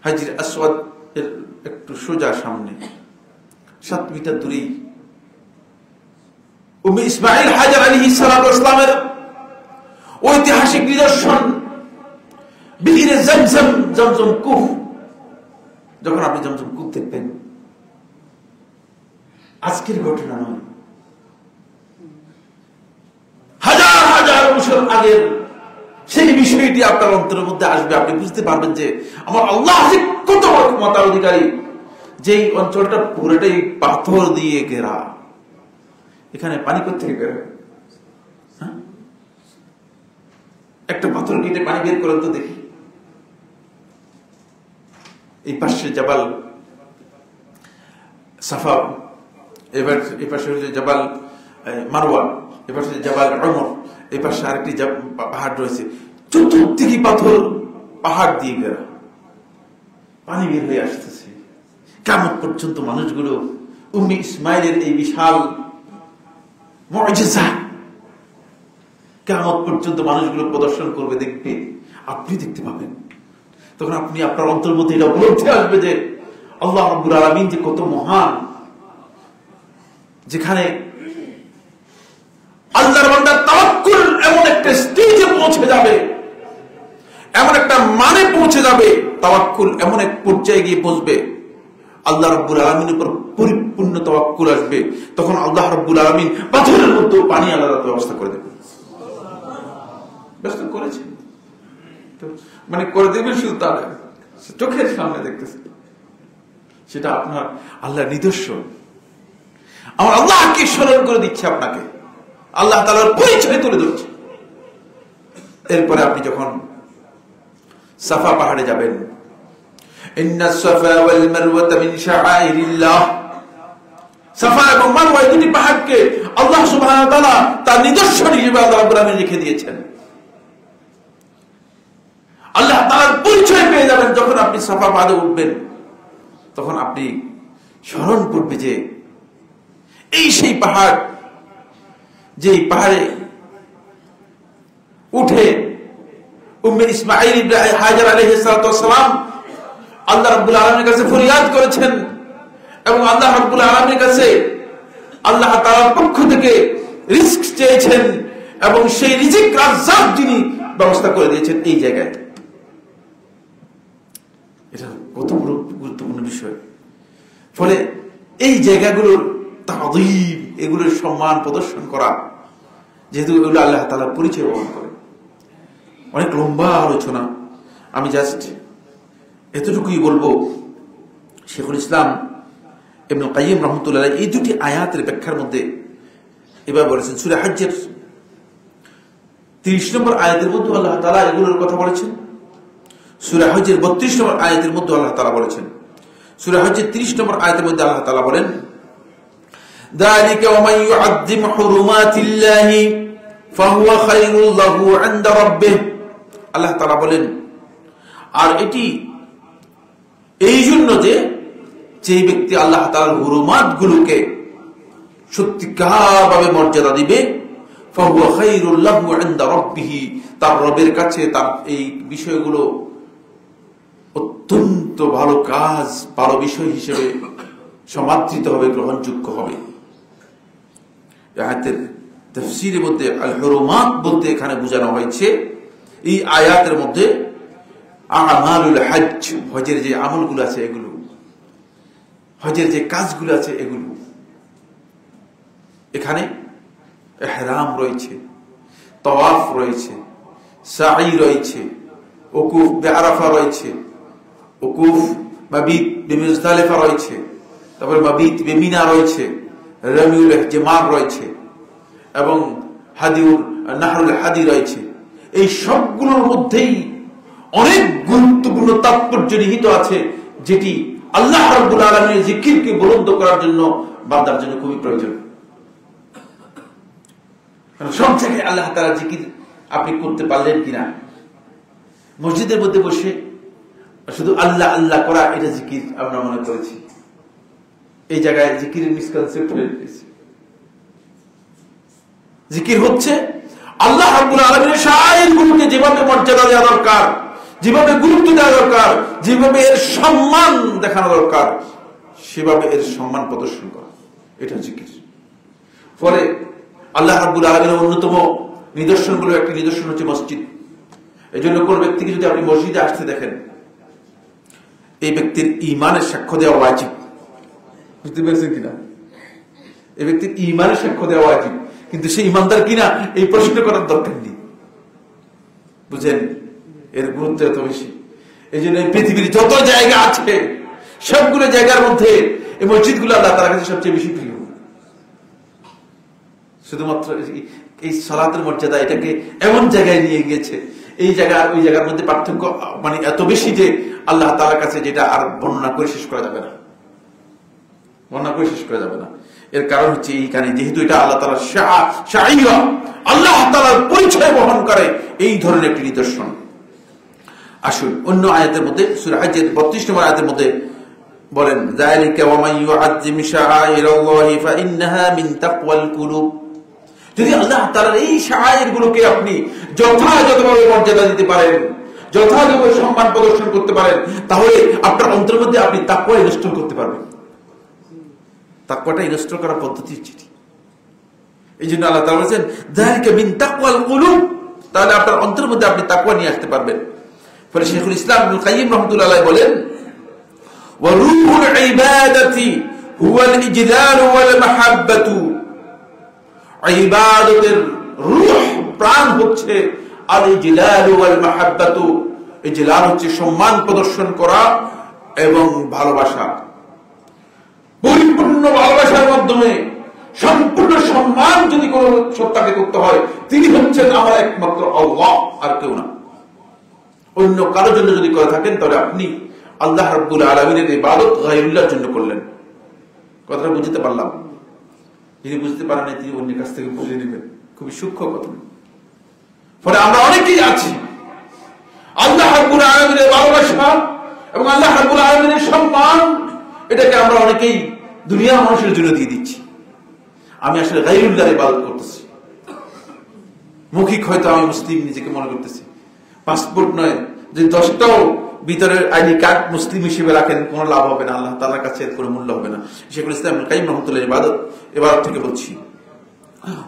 হাজরে আসওয়াদ এর একটু সোজা সামনে 7 মিটার দূরেই উম্মে ইসমাঈল হাজার আলাইহিস সালামের ঐতিহাসিক নিদর্শন বিহিরে জমজম, জমজম কূপ। যখন আপনি জমজম কূপ দেখবেন, আজকের ঘটনা নয়, বছর আগের সেই বিষয়টি আপনার অন্তরের মধ্যে আসবে। আপনি বুঝতে পারবেন যে আমার আল্লাহ যে কত বড় ক্ষমতার অধিকারী, যেই অঞ্চলটা পুরোটাই পাথর দিয়ে ঘেরা, এখানে পানি কোথেকে বের হয়? একটা পাথর কেটে পানি বের করেন তো দেখি। এই পাশে জাবাল সাফা, এবার এই পাশে হচ্ছে জাবাল মারওয়া, এ পাশে জাবাল ওমর, এই পাশে আরেকটি পাহাড় রয়েছে, চতুর্দিকে পাথর, পাহাড় দিয়ে ঘেরা, পানি বের হয়ে আসতেছে। কিয়ামত পর্যন্ত মানুষগুলো উম্মে ইসমাইলের এই বিশাল মুজিজা কিয়ামত পর্যন্ত মানুষগুলো প্রদর্শন করবে, দেখবে, আপনি দেখতে পাবেন। তখন আপনি আপনার অন্তর মধ্যে এটা উপলব্ধি আসবে যে আল্লাহ রাব্বুল আলামিন যে কত মহান, যেখানে আল্লাহর বান্দার তাওয়াক্কুল এমন একটা স্টেজে পৌঁছে যাবে, এমন একটা মানে পৌঁছে যাবে, তাওয়াক্কুল এমন এক পর্যায়ে গিয়ে পৌঁছবে, আল্লাহ রাব্বুল আলামিনের উপর পরিপূর্ণ তাওয়াক্কুল আসবে। তখন আল্লাহ রাব্বুল আলামিন পাথরের মধ্যে পানি আলাদা ব্যবস্থা করে দেবে। ব্যবস্থা করেছে, মানে করে দেবে, শুধু তার চোখের সামনে দেখতেছে। সেটা আপনার আল্লাহর নিদর্শন। আমার আল্লাহকে স্মরণ করে দিচ্ছে আপনাকে, আল্লাহ তাআলার পরিচয় তুলে ধরছে। এরপরে আপনি যখন সাফা পাহাড়ে যাবেন, ইন্নাস সাফা ওয়াল মারওয়া মিন শাআইরিল্লাহ, সাফা এবং মারওয়া এই দুটি পাহাড়কে আল্লাহ সুবহানাহু ওয়া তাআলা তার নিদর্শন হিসেবে আল্লাহ রাব্বুল আলামিন রেখে দিয়েছেন। আল্লাহ তাআলার পরিচয় পেয়ে যাবেন যখন আপনি সাফা পাহাড়ে উঠবেন। তখন আপনি স্মরণ করবে যে এই সেই পাহাড়, যেই পাহাড়ে উঠে উম্মে ইসমাঈল ইব্রাহিম হাজার আলাইহিস সালাতু ওয়াস সালাম আল্লাহ রাব্বুল আলামিনের কাছে ফরিয়াদ করেছেন, এবং আল্লাহ রাব্বুল আলামিনের কাছে আল্লাহ তাআলার পক্ষ থেকে রিজিক চেয়েছেন, এবং সেই রিজিক রাজ্জাক যিনি ব্যবস্থা করে দিয়েছেন এই জায়গায়। এটা কত বড় গুরুত্বপূর্ণ বিষয়। ফলে এই জায়গাগুলোর তাযীম, এগুলোর সম্মান প্রদর্শন করা, যেহেতু এগুলো আল্লাহ তাআলার পরিচয় বহন করে। অনেক লম্বা আলোচনা, আমি জাস্ট এতটুকুই বলবো। শেখুল ইসলাম ইবনে কাইয়িম রাহমাতুল্লাহ আলাইহি এই দুটি আয়াতের ব্যাখ্যার মধ্যে এবার বলেছেন, সূরা হজ্জের 30 নম্বর আয়াতের মধ্যে আল্লাহ তাআলা এগুলোর কথা বলেছেন। সূরা হজ্জের 32 নম্বর আয়াতের মধ্যে আল্লাহ তাআলা বলেছেন, সূরা হজ্জের 30 নম্বর আয়াতের মধ্যে আল্লাহ তাআলা বলেন, যালিকা ওয়া মান ইউআযযিম হুরুমাতিল্লাহি ফাহুয়া খায়রুল লাহু ইনদা রাব্বিহ। আল্লাহ তাআলা বলেন, আর এটি এই জন্য যে যেই ব্যক্তি আল্লাহ তাআলার হুরুমাতগুলোকে সত্যিকারভাবে মর্যাদা দিবে, ফাহুয়া খায়রুল লাহু ইনদা রাব্বিহ, তার রবের কাছে তার এই বিষয়গুলো অত্যন্ত ভালো কাজ, ভালো বিষয় হিসেবে সমাদৃত হবে, গ্রহণযোগ্য হবে। আয়াতের তাফসীরের মধ্যে আল হুরুমাত বলতে এখানে বোঝানো হয়েছে এই আয়াতের মধ্যে আমালুল হজ্জ, হজের যে আমলগুলো আছে এগুলো, হজের যে কাজগুলো আছে এগুলো। এখানে ইহরাম রয়েছে, তাওয়াফ রয়েছে, সাঈ রয়েছে, উকুফ বিআরাফা রয়েছে, উকুফ মাবিত বিমুজদালিফা রয়েছে, তারপরে মাবিত বিমিনা রয়েছে, রামিউল ইহতিমার রয়েছে, এবং হাদিউল নাহরুল হাদি রয়েছে। এই সবগুলোর মধ্যেই অনেক গুরুত্বপূর্ণ তাৎপর্য নিহিত আছে, যেটি আল্লাহ রাব্বুল আলামিনের জিকিরকে বুলন্দ করার জন্য বান্দার জন্য খুবই প্রয়োজন। সব জায়গায় আল্লাহ তাআলার জিকির আপনি করতে পারলেন কিনা? মসজিদের মধ্যে বসে শুধু আল্লাহ আল্লাহ করা এটা জিকির আমরা মনে করেছি। এই জায়গায় জিকিরের মিসকনসেপ্ট হয়ে গেছে। জিকির হচ্ছে আল্লাহ রাব্বুল আলামিনের শাআইরগুলোকে যেভাবে মর্যাদা দেওয়া দরকার, যেভাবে গুরুত্ব দেওয়া দরকার, যেভাবে এর সম্মান দেখানো দরকার, সেভাবে এর সম্মান প্রদর্শন করা, এটা জিকির। ফলে আল্লাহ রাব্বুল আলামিনের অন্যতম নিদর্শনগুলো একটি নিদর্শন হচ্ছে মসজিদ। এই জন্য কোন ব্যক্তিকে যদি আপনি মসজিদে আসতে দেখেন, এই ব্যক্তির ঈমানের সাক্ষ্য দেওয়া ওয়াজিব। বুঝতে পেরেছেন কিনা? এই ব্যক্তির ঈমানের সাক্ষ্য দেওয়া ওয়াজিব, কিন্তু সে ঈমানদার কিনা এই প্রশ্ন করার দরকার নেই। বুঝেন এর গুরুত্ব এত বেশি। এই জন্য পৃথিবীর যত জায়গা আছে সবগুলো জায়গার মধ্যে এই মসজিদগুলো আল্লাহ তাআলার কাছে সবচেয়ে বেশি প্রিয়। শুধুমাত্র এই সালাতের মর্যাদা এটাকে এমন জায়গায় নিয়ে গিয়েছে, এই জায়গা ওই জায়গার মধ্যে পার্থক্য মানে এত বেশি যে আল্লাহ তাআলার কাছে যেটা আর বর্ণনা করে শেষ করা যাবে না, বর্ণনা করে শেষ করা যাবে না। এর কারণ হচ্ছে এইখানে যেহেতু এটা আল্লাহ তাআলার শাইরা, আল্লাহ তাআলার পরিচয় বহন করে এই ধরনের একটি নিদর্শন। আসুন অন্য আয়াতের মধ্যে সূরা হজ্জের 32 নম্বর আয়াতের মধ্যে বলেন, যালিকা ওয়া মান ইউআজ্জিম শাআইরাল্লাহি ফাইন্নাহা মিন তাকওয়াল কুলুব। যদি আল্লাহ তাআলার এই শাআইরগুলোকে আপনি যথাযথভাবে মর্যাদা দিতে পারেন, যথাযথভাবে সম্মান প্রদর্শন করতে পারেন, তাহলে আপনার অন্তরের মধ্যে আপনি তাকওয়া ইনস্টল করতে পারবেন। তাকওয়াটা ইনস্টল করার পদ্ধতি যেটি, এই জন্য আল্লাহ তাআলা বলেছেন যালিকা মিন তাকওয়াল কুলুব, তাহলে আপনার অন্তরের মধ্যে আপনি তাকওয়া নিয়ে আসতে পারবেন। ফলে শাইখুল ইসলাম ইবনুল কাইয়্যিম রাহমাতুল্লাহ আলাইহি বলেন, ওয়া রূহুল ইবাদাতি হুয়াল ইজলাল ওয়াল মাহাব্বাতু, ইবাদতের রূহ প্রাণ হচ্ছে আল ইজলাল ওয়াল মাহাব্বাতু, ইজলাল হচ্ছে সম্মান প্রদর্শন করা এবং ভালোবাসা। পরিপূর্ণ ভালোবাসার মাধ্যমে সম্পূর্ণ সম্মান যদি কোন সত্তাকে করতে হয়, তিনি হচ্ছেন আমার একমাত্র আল্লাহ, আর কেউ না। অন্য কারোর জন্য যদি করে থাকেন তাহলে আপনি আল্লাহ রাব্বুল আলামিনের ইবাদত গায়রুল্লাহর জন্য করলেন। কথাটা বুঝতে পারলাম? যিনি বুঝতে পারেন না তিনি অন্যের কাছ থেকে বুঝে নেবেন, খুবই সূক্ষ্ম কথা। ফলে আমরা অনেকেই আছি আল্লাহ রাব্বুল আলামিনের ভালোবাসা এবং আল্লাহ রাব্বুল আলামিনের সম্মান, এটাকে আমরা অনেকেই দুনিয়ার মানুষের জন্য দিয়ে দিচ্ছি। আমি আসলে গায়রুল্লাহর ইবাদত করতেছি, মৌখিক হয়তো আমি মুসলিম নিজেকে মনে করতেছি, পাসপোর্ট নয় যে 10টাও ভিতরের আইডি কার্ড মুসলিম হিসেবে রাখেন, কোনো লাভ হবে না, আল্লাহ তাআলার কাছে এর কোনো মূল্য হবে না। শাইখুল ইসলাম ইবনুল কাইয়্যিম রাহমাতুল্লাহ ইবাদত থেকে বলছি,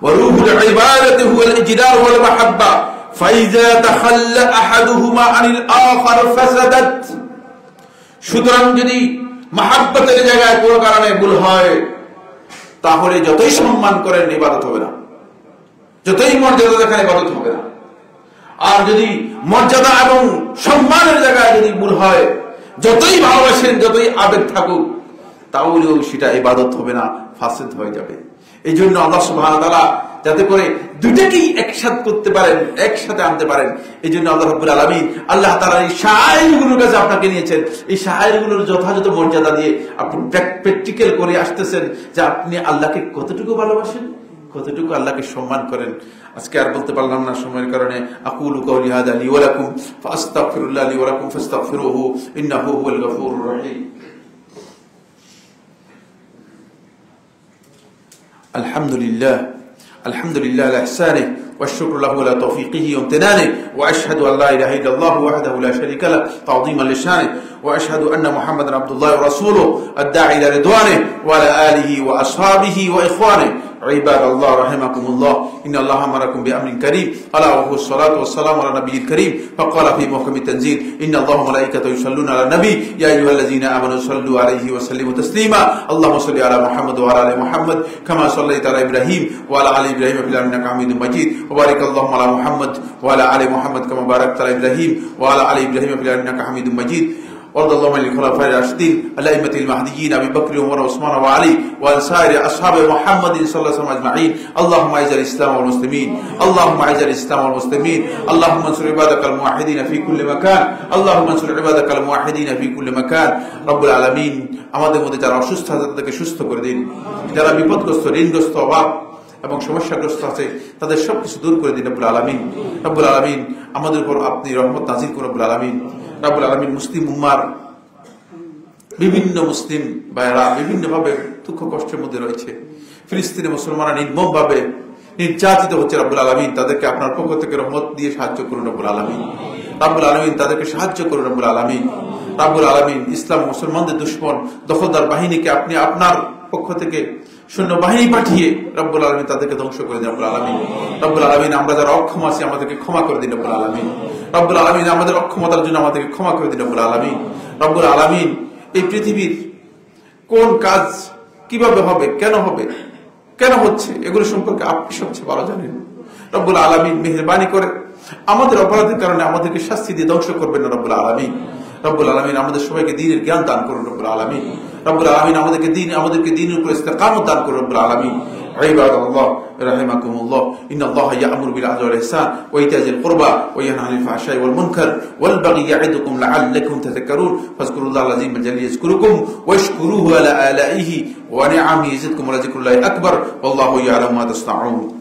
ওয়া রূহুল ইবাদাতি হুয়াল ইজলাল ওয়াল মাহাব্বা ফাইজা তাখাল্লা আহাদুহুমা আনিল আখার ফাসাদাত। সুতরাং যদি মাহাব্বতের জায়গায় কোনো কারণে ভুল হয়, তাহলে যতই সম্মান করেন ইবাদত হবে না, যতই মর্যাদা দেখান ইবাদত হবে না। আর যদি মর্যাদা এবং সম্মানের জায়গায় যদি ভুল হয়, যতই ভালোবাসেন, যতই আবেগ থাকুক, তাহলেও সেটা ইবাদত হবে না, ফাসিদ হয়ে যাবে। এই জন্য আল্লাহ সুবহানাহু ওয়া তাআলা যাতে করে দুটাকেই একসাথে করতে পারেন, একসাথে আনতে পারেন, এই জন্য আল্লাহ রাব্বুল আলামিন আল্লাহ তাআলার এই শাআইরগুলোর কাছে আপনাকে নিয়েছেন। এই শাআইরগুলোর যথাযথ মর্যাদা দিয়ে আপনি প্র্যাকটিক্যাল করে আসতেছেন যে আপনি আল্লাহকে কতটুকু ভালোবাসেন, কতটুকু আল্লাহকে সম্মান করেন। আজকে আর বলতে পারলাম না সময়ের কারণে। আকুলু কওলি হাযা লি ওয়া লাকুম ফাস্তাগফিরুল্লাহ লি ওয়া লাকুম ফাস্তাগফিরুহু ইন্নাহু হুয়াল গফুরুর রহিম। আলহামদুলিল্লাহ, আলহামদুলিল্লাহ আলা ইহসানিহি والشكر له على توفيقه وامتنانه واشهد ان لا اله الا الله وحده لا شريك له تعظيما لشانه واشهد ان محمدا عبد الله ورسوله الداعي الى رضوانه وعلى اله واصحابه واخوانه عباد الله رحمكم الله ان الله امركم بامر كريم الا وهو الصلاه والسلام على النبي الكريم فقال في محكم التنزيل ان الله وملائكته يصلون على النبي يا ايها الذين امنوا صلوا عليه وسلموا تسليما اللهم صل على محمد وعلى ال محمد كما صليت على ابراهيم وعلى ال ابراهيم في العالمين انك حميد مجيد وبارك اللهم على محمد وعلى ال محمد كما باركت على ابراهيم وعلى ال ابراهيم في العالمين انك حميد مجيد وارض اللهم عن الخلفاء الراشدين الائمه المهديين ابي بكر وعمر وعثمان وعلي وعن سائر اصحاب محمد صلى الله عليه وسلم اجمعين اللهم اعز الاسلام والمسلمين اللهم اعز الاسلام والمسلمين اللهم انصر عبادك الموحدين في كل مكان اللهم انصر عبادك الموحدين في كل مكان رب العالمين আমাদের মধ্যে যারা অসুস্থ আছে তাদেরকে সুস্থ করে দিন, যারা বিপদগ্রস্ত, ঋণগ্রস্ত, অভাব এবং সমস্যাগ্রস্ত আছে তাদের সবকিছু দূর করে দিন রব্বুল আলামিন। রব্বুল আলামিন আমাদের উপর আপনি রহমত নাযিল করুন রব্বুল আলামিন। রব্বুল আলামিন মুসলিম উম্মার বিভিন্ন মুসলিম ভাইরা বিভিন্নভাবে দুঃখ কষ্টের মধ্যে রয়েছে। ফিলিস্তিনে মুসলমানরা নির্মমভাবে নির্যাতিত হচ্ছে রব্বুল আলামিন, তাদেরকে আপনার পক্ষ থেকে রহমত দিয়ে সাহায্য করুন রব্বুল আলামিন। রব্বুল আলামিন তাদেরকে সাহায্য করুন রব্বুল আলামিন। রব্বুল আলামিন ইসলাম মুসলমানদের দুশমন দখলদার বাহিনীকে আপনি আপনার পক্ষ থেকে সৈন্যবাহিনী পাঠিয়ে রব্বুল আলামিন তাদেরকে ধ্বংস করে দিন রব্বুল আলামিন। রব্বুল আলামিন আমরা যারা অক্ষম আছি আমাদেরকে ক্ষমা করে দিন রব্বুল আলামিন। রব্বুল আলামিন আমাদের অক্ষমতার জন্য আমাদেরকে ক্ষমা করে দিন রব্বুল আলামিন। রব্বুল আলামিন এই পৃথিবীর কোন কাজ কিভাবে হবে, কেন হচ্ছে এগুলো সম্পর্কে আপনি সবচেয়ে ভালো জানেন। রব্বুল আলামিন মেহেরবানি করে আমাদের অপরাধের কারণে আমাদেরকে শাস্তি দিয়ে ধ্বংস করবেন না রব্বুল আলামিন। রব্বুল আলামিন আমাদের সবাইকে দ্বীনের জ্ঞান দান করুন রব্বুল আলামিন। রব্বুল আলামিন আমাদেরকে দ্বীনের উপর ইস্তেকামত দান করুন রব্বুল আলামিন। ইবাদাল্লাহ রাহিমাকুমুল্লাহ, ইন্নাল্লাহা ইয়া'মুরু বিল আদলি ওয়াল ইহসান ওয়া ইতা'জিল কুরবা ওয়া ইয়ানহা আনিল ফাহশাই ওয়াল মুনকার ওয়াল বাগই ইয়া'iদুকুম লা'আল্লাকুম তাযাক্কারুন ফাযকুরুল্লাহাল আযীম আল জালিল ইয়াযকুরুকুম ওয়াশকুরুহু আলা আলাইহি ওয়া নি'আমিহি ইয়াজিদকুম ওয়া লাযিকরুল্লাহি আকবার ওয়াল্লাহু ইয়া'লামু মা তাসনাউন।